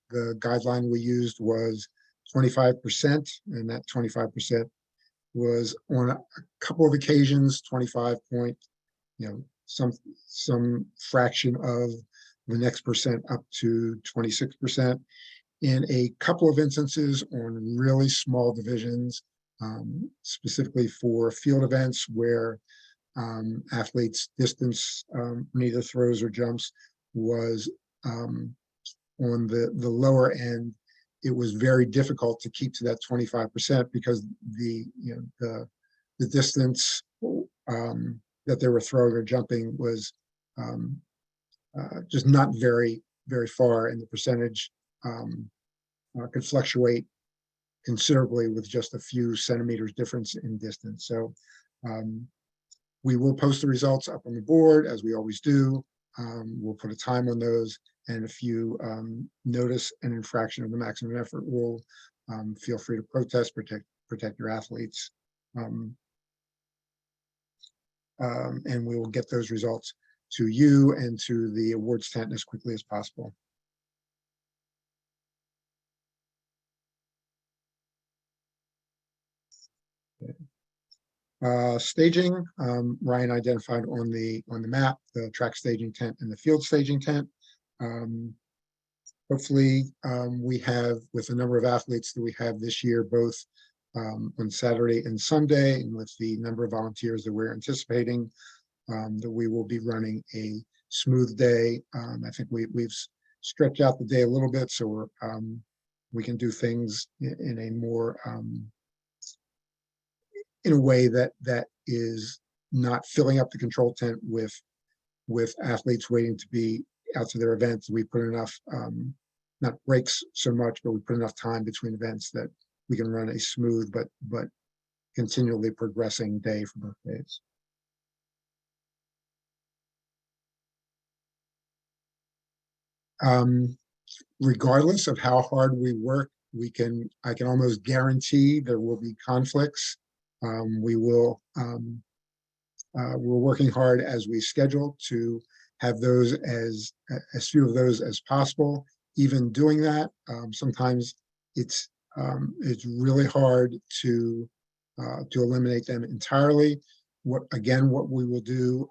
the guideline we used was 25%, and that 25% was on a couple of occasions, 25 point, some fraction of the next percent up to 26%. In a couple of instances on really small divisions, specifically for field events where athletes distance, neither throws or jumps, was on the lower end. It was very difficult to keep to that 25% because the distance that they were throwing or jumping was just not very far, and the percentage could fluctuate considerably with just a few centimeters difference in distance. So we will post the results up on the board as we always do. We'll put a time on those, and if you notice an infraction of the maximum effort rule, feel free to protest, protect your athletes. And we will get those results to you and to the awards tent as quickly as possible. Staging, Ryan identified on the map the track staging tent and the field staging tent. Hopefully, we have, with the number of athletes that we have this year, both on Saturday and Sunday, and with the number of volunteers that we're anticipating, that we will be running a smooth day. I think we've stretched out the day a little bit, so we can do things in a more in a way that is not filling up the control tent with athletes waiting to be out to their events. We put enough, not breaks so much, but we put enough time between events that we can run a smooth but continually progressing day for both days. Regardless of how hard we work, I can almost guarantee there will be conflicts. We're working hard as we schedule to have those as few of those as possible. Even doing that, sometimes it's really hard to eliminate them entirely. What we will do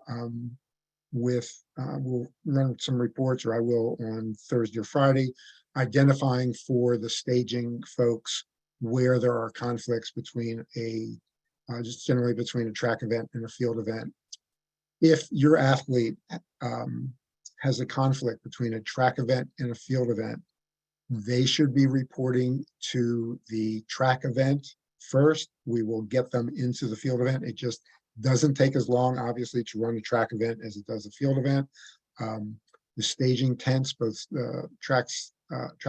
we'll run some reports, or I will, on Thursday or Friday, identifying for the staging folks where there are conflicts between just generally between a track event and a field event. If your athlete has a conflict between a track event and a field event, they should be reporting to the track event first. We will get them into the field event. It just doesn't take as long, obviously, to run a track event as it does a field event. The staging tents, both track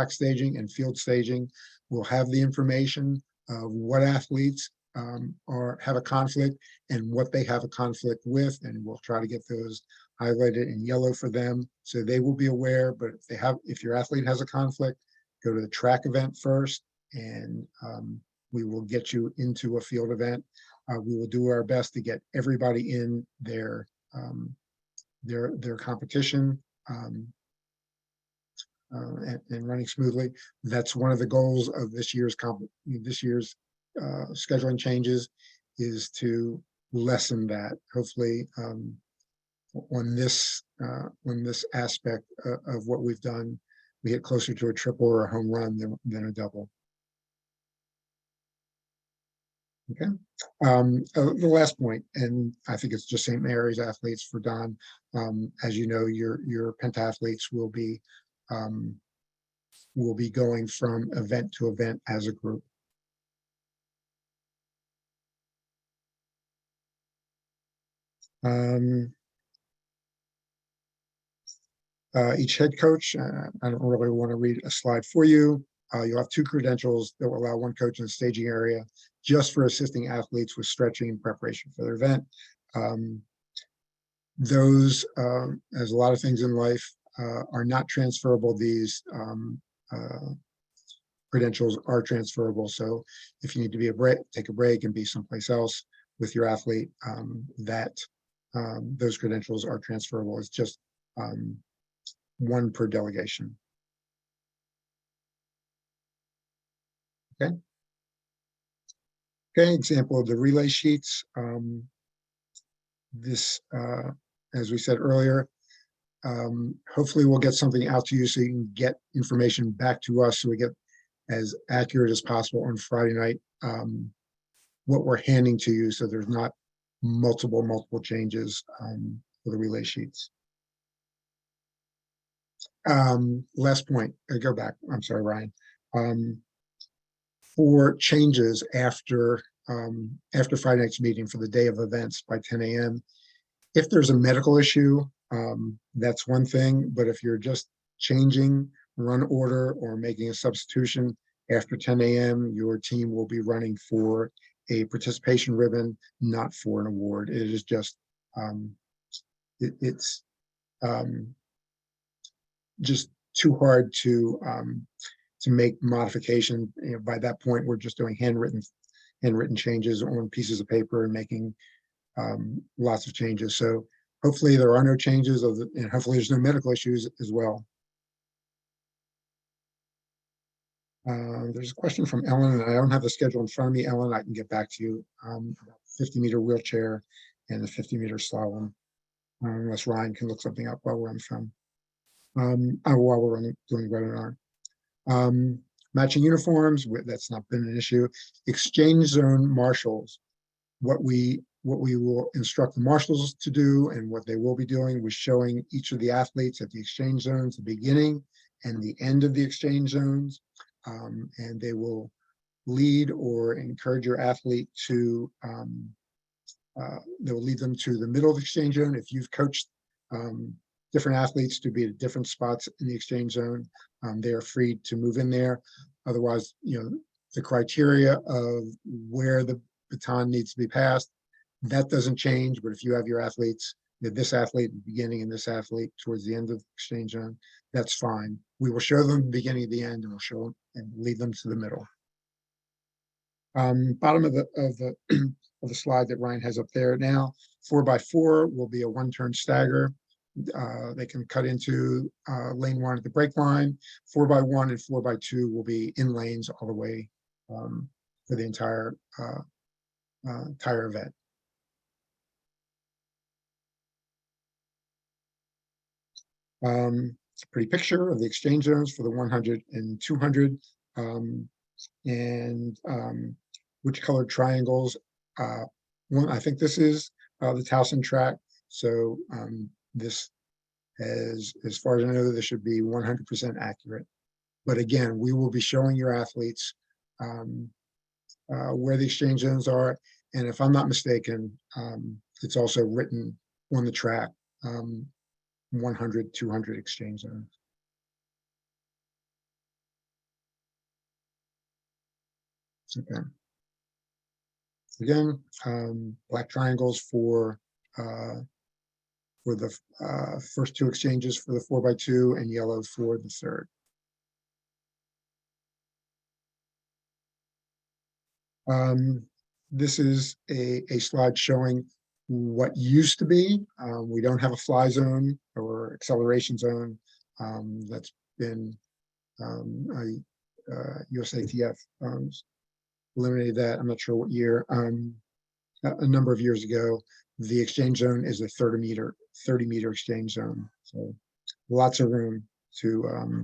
staging and field staging, will have the information of what athletes have a conflict and what they have a conflict with, and we'll try to get those highlighted in yellow for them so they will be aware. But if your athlete has a conflict, go to the track event first, and we will get you into a field event. We will do our best to get everybody in their competition and running smoothly. That's one of the goals of this year's scheduling changes, is to lessen that. Hopefully, on this aspect of what we've done, we get closer to a triple or a home run than a double. Okay. The last point, and I think it's just St. Mary's athletes for Don. As you know, your pentathletes will be going from event to event as a group. Each head coach, I don't really want to read a slide for you. You'll have 2 credentials that will allow one coach in the staging area just for assisting athletes with stretching and preparation for their event. Those, as a lot of things in life, are not transferable. These credentials are transferable. So if you need to take a break and be someplace else with your athlete, that those credentials are transferable. It's just one per delegation. Okay. Okay, example of the relay sheets. This, as we said earlier, hopefully we'll get something out to you so you can get information back to us so we get as accurate as possible on Friday night, what we're handing to you, so there's not multiple changes for the relay sheets. Last point, I go back, I'm sorry, Ryan. For changes after Friday night's meeting for the day of events by 10 a.m., if there's a medical issue, that's one thing, but if you're just changing run order or making a substitution after 10 a.m., your team will be running for a participation ribbon, not for an award. It is just, it's just too hard to make modification. You know, by that point, we're just doing handwritten changes on pieces of paper and making lots of changes. So hopefully there are no changes, and hopefully there's no medical issues as well. There's a question from Ellen, and I don't have the schedule in front of me. Ellen, I can get back to you. 50-meter wheelchair and the 50-meter slalom, unless Ryan can look something up while we're on the phone. While we're doing the webinar. Matching uniforms, that's not been an issue. Exchange zone marshals, what we will instruct the marshals to do and what they will be doing was showing each of the athletes at the exchange zones, the beginning and the end of the exchange zones. And they will lead or encourage your athlete to, they will lead them to the middle of the exchange zone. If you've coached different athletes to be at different spots in the exchange zone, they are free to move in there. Otherwise, you know, the criteria of where the baton needs to be passed, that doesn't change. But if you have your athletes, this athlete at the beginning and this athlete towards the end of the exchange zone, that's fine. We will show them the beginning and the end, and we'll show them and lead them to the middle. Bottom of the slide that Ryan has up there now, 4x4 will be a one-turn stagger. They can cut into lane 1 at the brake line. 4x1 and 4x2 will be in lanes all the way for the entire event. It's a pretty picture of the exchange zones for the 100 and 200, and which colored triangles. I think this is the Towson track. So this, as far as I know, this should be 100% accurate. But again, we will be showing your athletes where the exchange zones are. And if I'm not mistaken, it's also written on the track, 100, 200 exchange zones. Okay. Again, black triangles for the first 2 exchanges for the 4x2 and yellow for the third. This is a slide showing what used to be. We don't have a fly zone or acceleration zone. That's been USATF eliminated that. I'm not sure what year. A number of years ago. The exchange zone is a 30-meter exchange zone. So lots of room to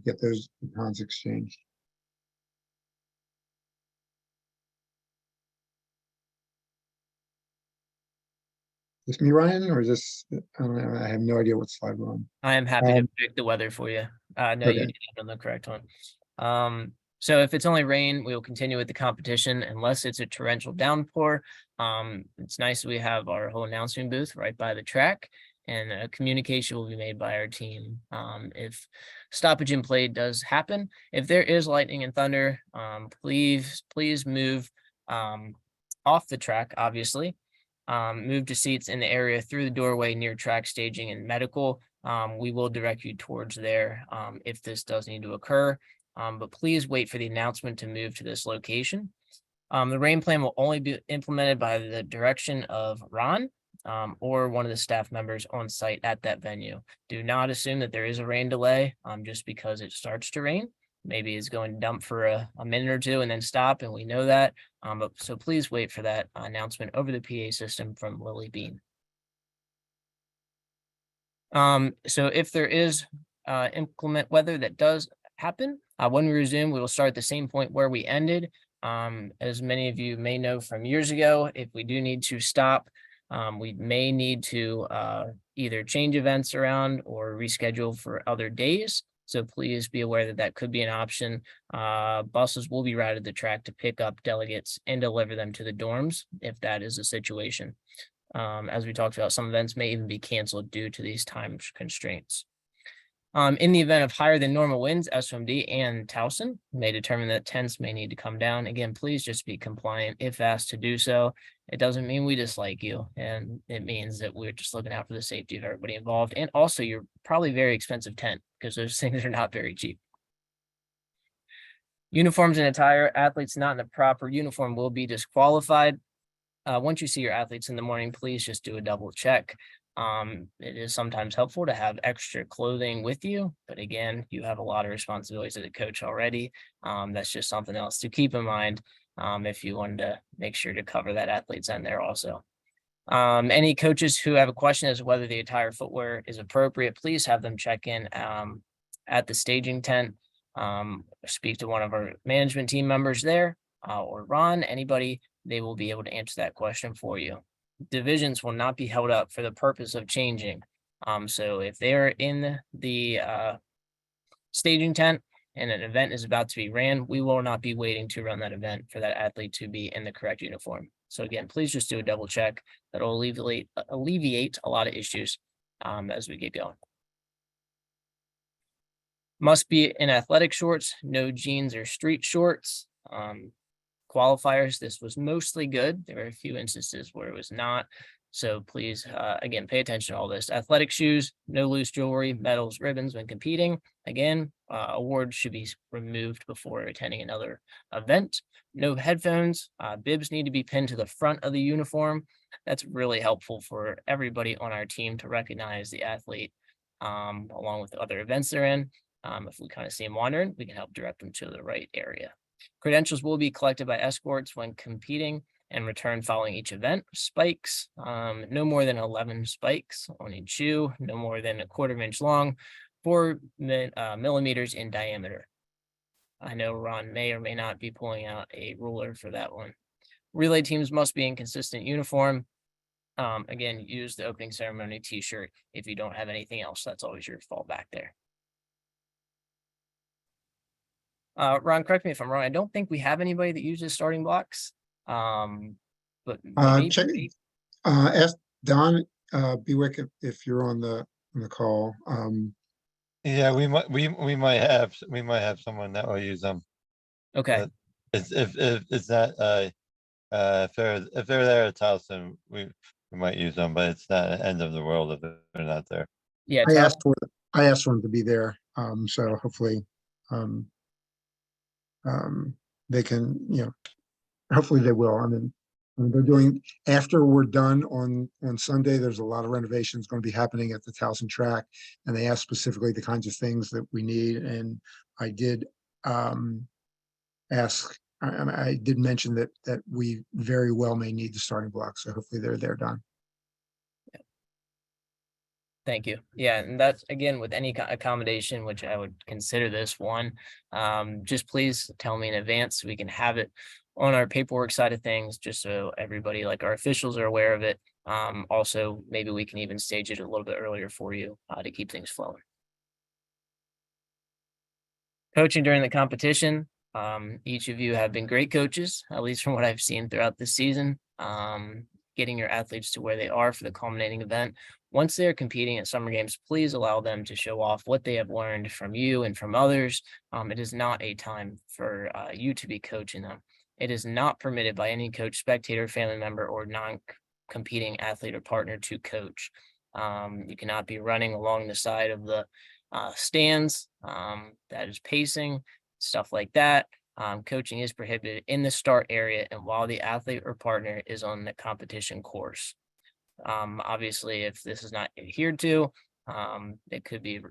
get those batons exchanged. Is this me, Ryan, or is this? I don't know. I have no idea what slide we're on. I am happy to predict the weather for you. No, Okay. you did it on the correct one. So if it's only rain, we will continue with the competition unless it's a torrential downpour. It's nice we have our whole announcing booth right by the track, and communication will be made by our team. If stoppage in play does happen, if there is lightning and thunder, please move off the track, obviously. Move to seats in the area through the doorway near track staging and medical. We will direct you towards there if this does need to occur. But please wait for the announcement to move to this location. The rain plan will only be implemented by the direction of Ron. or one of the staff members on site at that venue. Do not assume that there is a rain delay just because it starts to rain. Maybe it's going to dump for a minute or two and then stop, and we know that. But so please wait for that announcement over the PA system from Lily Bean. So if there is inclement weather that does happen, when we resume, we will start at the same point where we ended. As many of you may know from years ago, if we do need to stop, we may need to either change events around or reschedule for other days. So please be aware that that could be an option. Buses will be routed the track to pick up delegates and deliver them to the dorms if that is the situation. As we talked about, some events may even be canceled due to these time constraints. In the event of higher than normal winds, SMD and Towson may determine that tents may need to come down. Again, please just be compliant if asked to do so. It doesn't mean we dislike you, and it means that we're just looking out for the safety of everybody involved. And also, you're probably very expensive tent because those things are not very cheap. Uniforms and attire, athletes not in the proper uniform will be disqualified. Once you see your athletes in the morning, please just do a double check. It is sometimes helpful to have extra clothing with you, but again, you have a lot of responsibilities as a coach already. That's just something else to keep in mind if you wanted to make sure to cover that athlete's end there also. Any coaches who have a question as to whether the attire footwear is appropriate, please have them check in at the staging tent. Speak to one of our management team members there or Ron, anybody, they will be able to answer that question for you. Divisions will not be held up for the purpose of changing. So if they're in the staging tent and an event is about to be ran, we will not be waiting to run that event for that athlete to be in the correct uniform. So again, please just do a double check. That'll alleviate a lot of issues as we get going. Must be in athletic shorts, no jeans or street shorts. Qualifiers, this was mostly good. There were a few instances where it was not. So please, again, pay attention to all this. Athletic shoes, no loose jewelry, medals, ribbons when competing. Again, awards should be removed before attending another event. No headphones, bibs need to be pinned to the front of the uniform. That's really helpful for everybody on our team to recognize the athlete along with the other events they're in. If we kind of see them wandering, we can help direct them to the right area. Credentials will be collected by escorts when competing and returned following each event. Spikes, no more than 11 spikes on each shoe, no more than 1/4 inch long, 4 millimeters in diameter. I know Ron may or may not be pulling out a ruler for that one. Relay teams must be in consistent uniform. Again, use the opening ceremony t-shirt if you don't have anything else. That's always your fallback there. Ron, correct me if I'm wrong. I don't think we have anybody that uses starting blocks. But Check, ask Don Bewick if you're on the call. Yeah, we might have someone that will use them. Okay. If it's not if they're there at Towson, we might use them, but it's not the end of the world if they're not there. Yeah. I asked for them to be there. So hopefully they can, hopefully they will. I mean, they're doing, after we're done on Sunday, there's a lot of renovations going to be happening at the Towson track, and they asked specifically the kinds of things that we need. And I did ask, I did mention that we very well may need the starting blocks. So hopefully they're done. Thank you. Yeah, and that's again with any accommodation, which I would consider this one. Just please tell me in advance so we can have it on our paperwork side of things, just so everybody, like our officials, are aware of it. Also, maybe we can even stage it a little bit earlier for you to keep things flowing. Coaching during the competition. Each of you have been great coaches, at least from what I've seen throughout the season. Getting your athletes to where they are for the culminating event. Once they're competing at summer games, please allow them to show off what they have learned from you and from others. It is not a time for you to be coaching them. It is not permitted by any coach, spectator, family member, or non-competing athlete or partner to coach. You cannot be running along the side of the stands. That is pacing, stuff like that. Coaching is prohibited in the start area and while the athlete or partner is on the competition course. Obviously, if this is not adhered to, it could be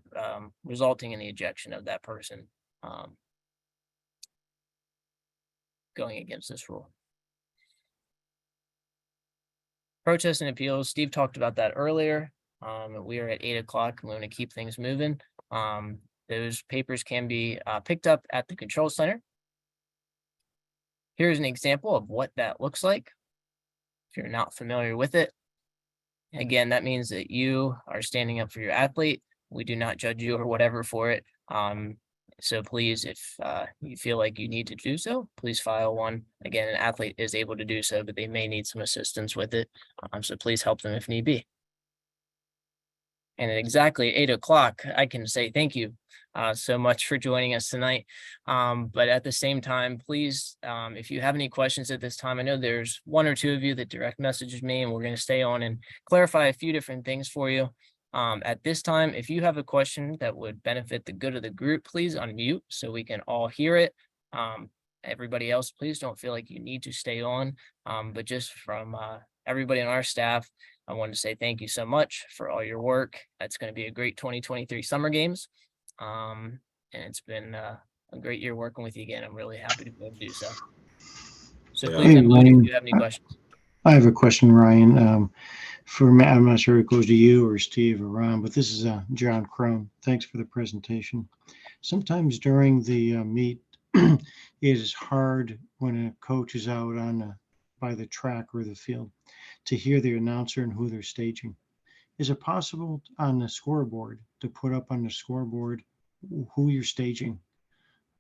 resulting in the ejection of that person going against this rule. Protests and appeals, Steve talked about that earlier. We are at 8 o'clock. I'm going to keep things moving. Those papers can be picked up at the control center. Here's an example of what that looks like. If you're not familiar with it, again, that means that you are standing up for your athlete. We do not judge you or whatever for it. So please, if you feel like you need to do so, please file one. Again, an athlete is able to do so, but they may need some assistance with it. So please help them if need be. And at exactly 8 o'clock, I can say thank you so much for joining us tonight. But at the same time, please, if you have any questions at this time, I know there's 1 or 2 of you that direct messaged me, and we're going to stay on and clarify a few different things for you. At this time, if you have a question that would benefit the good of the group, please unmute so we can all hear it. Everybody else, please don't feel like you need to stay on, but just from everybody on our staff, I want to say thank you so much for all your work. It's going to be a great 2023 Summer Games. And it's been a great year working with you again. I'm really happy to be able to do so. So Yeah. please unmute if you have any questions. I have a question, Ryan. For Matt, I'm not sure it goes to you or Steve or Ron, but this is John Crone. Thanks for the presentation. Sometimes during the meet, it is hard when a coach is out on by the track or the field to hear the announcer and who they're staging. Is it possible on the scoreboard to put up on the scoreboard who you're staging?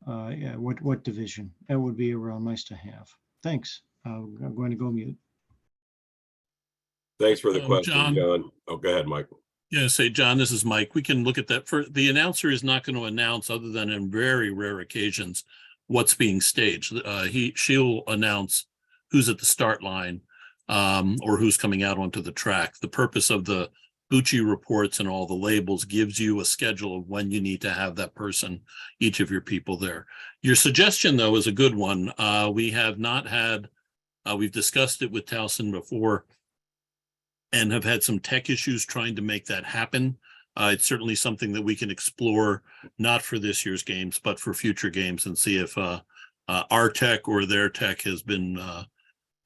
Yeah, what division? That would be real nice to have. Thanks. I'm going to go mute. Thanks for the question, John. Oh, go ahead, Mike. Yeah, say, John, this is Mike. We can look at that. For the announcer is not going to announce, other than in very rare occasions, what's being staged. She'll announce who's at the start line or who's coming out onto the track. The purpose of the Bucci reports and all the labels gives you a schedule of when you need to have that person, each of your people there. Your suggestion, though, is a good one. We have not had, we've discussed it with Towson before and have had some tech issues trying to make that happen. It's certainly something that we can explore, not for this year's games, but for future games, and see if our tech or their tech has been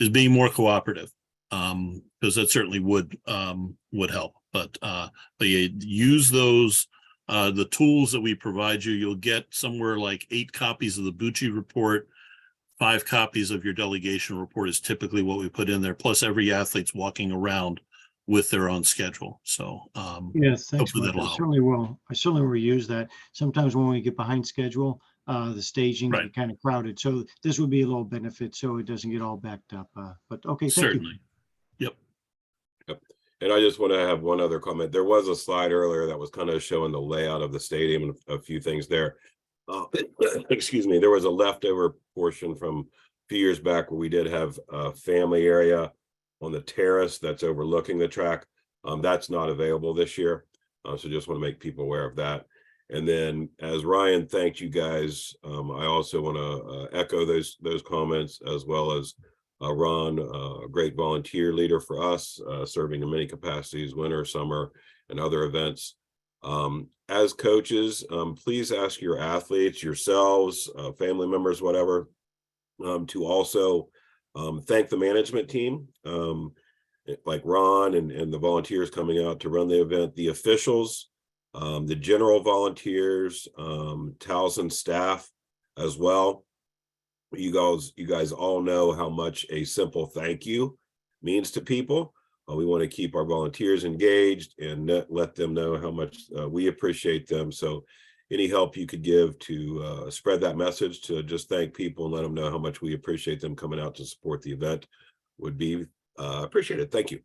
is being more cooperative, because that certainly would help. But you use those the tools that we provide you. You'll get somewhere like 8 copies of the Bucci report. 5 copies of your delegation report is typically what we put in there. Plus, every athlete's walking around with their own schedule. So yes, thanks. hopefully Mike. that'll I help. certainly will. I certainly will use that. Sometimes when we get behind schedule, the staging Right. get kind of crowded. So this would be a little benefit, so it doesn't get all backed up. But okay, thank Certainly. you. Yep. And I just want to have one other comment. There was a slide earlier that was kind of showing the layout of the stadium and a few things there. Excuse me. There was a leftover portion from a few years back where we did have a family area on the terrace that's overlooking the track. That's not available this year. So just want to make people aware of that. And then, as Ryan thanked you guys, I also want to echo those comments, as well as Ron, a great volunteer leader for us, serving in many capacities, winter, summer, and other events. As coaches, please ask your athletes, yourselves, family members, whatever, to also thank the management team, like Ron and the volunteers coming out to run the event, the officials, the general volunteers, Towson staff as well. You guys all know how much a simple thank you means to people. We want to keep our volunteers engaged and let them know how much we appreciate them. So any help you could give to spread that message, to just thank people and let them know how much we appreciate them coming out to support the event, would be appreciated. Thank you.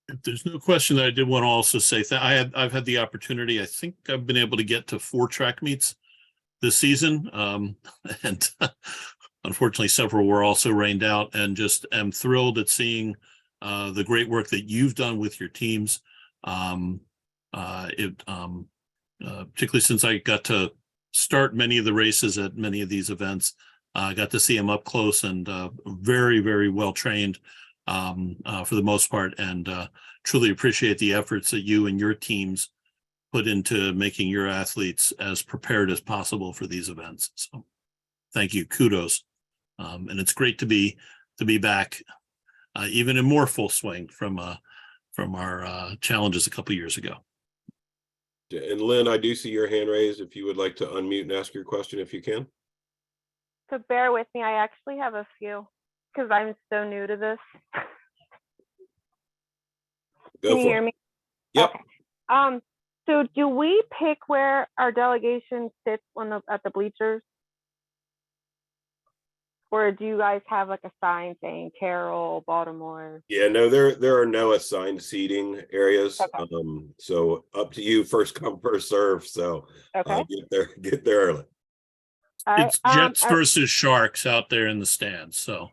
If there's no question, that I did want to also say that I've had the opportunity. I think I've been able to get to 4 track meets this season, and unfortunately several were also rained out. And just am thrilled at seeing the great work that you've done with your teams. particularly since I got to start many of the races at many of these events. I got to see them up close and very, very well trained for the most part, and truly appreciate the efforts that you and your teams put into making your athletes as prepared as possible for these events. So thank you, kudos. And it's great to be back, even in more full swing from our challenges a couple years ago. And Lynn, I do see your hand raised. If you would like to unmute and ask your question, if you can. So bear with me. I actually have a few because I'm so new to this. Go Can you for hear it. me? Yep. Okay. So do we pick where our delegation sits at the bleachers? Or do you guys have like a sign saying Carroll, Baltimore? Yeah, no, there are no assigned seating areas. Okay. So up to you, first come, first serve. So Okay. get there early. All right. It's Jets versus Sharks out there in the stands, so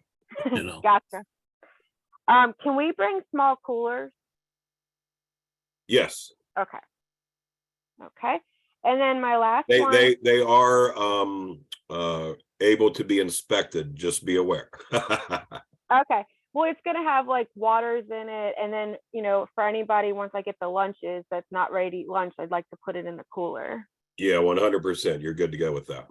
you know. Gotcha. Can we bring small coolers? Yes. Okay. Okay. And then my last one. They are able to be inspected. Just be aware. Okay. Well, it's going to have like waters in it. And then, you know, for anybody, once I get the lunches that's not ready to eat lunch, I'd like to put it in the cooler. Yeah, 100%. You're good to go with that.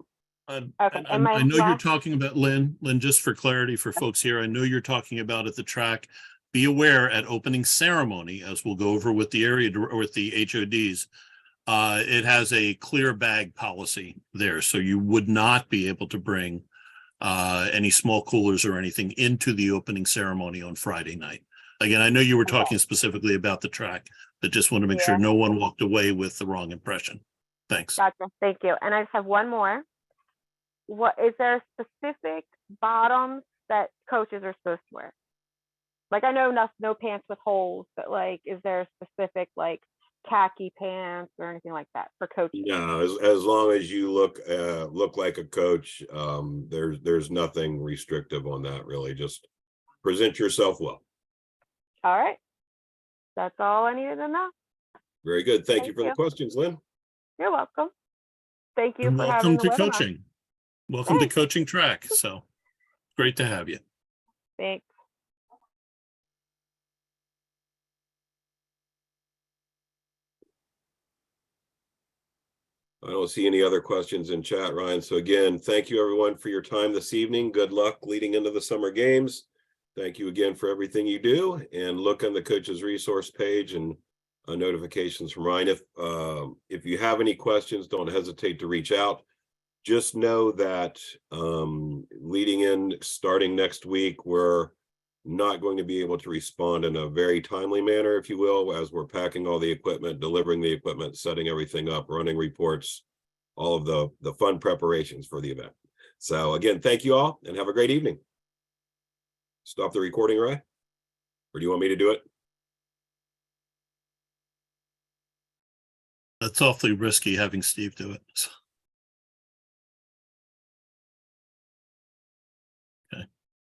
Okay. And my I know you're last, talking about Lynn, just for clarity for folks here, I know you're talking about at the track. Be aware at opening ceremony, as we'll go over with the area or with the HODs, it has a clear bag policy there. So you would not be able to bring any small coolers or anything into the opening ceremony on Friday night. Again, I know you were talking specifically about the track, but just want to make sure no one walked away with the wrong impression. Thanks. gotcha. Thank you. And I just have one more. What is there specific bottoms that coaches are supposed to wear? Like, I know no pants with holes, but like, is there a specific like khaki pants or anything like that for coaches? No, as long as you look like a coach, there's nothing restrictive on that really. Just present yourself well. All right. That's all I needed to know. Very good. Thank you Thank for the you. questions, Lynn. You're welcome. Thank you And for having welcome the to webinar. coaching. Welcome to coaching track. So great to have you. Thanks. I don't see any other questions in chat, Ryan. So again, thank you everyone for your time this evening. Good luck leading into the summer games. Thank you again for everything you do, and look on the coaches resource page and notifications from Ryan. If you have any questions, don't hesitate to reach out. Just know that starting next week, we're not going to be able to respond in a very timely manner, if you will, as we're packing all the equipment, delivering the equipment, setting everything up, running reports, all of the fun preparations for the event. So again, thank you all and have a great evening. Stop the recording, Ray? Or do you want me to do it? That's awfully risky having Steve do it.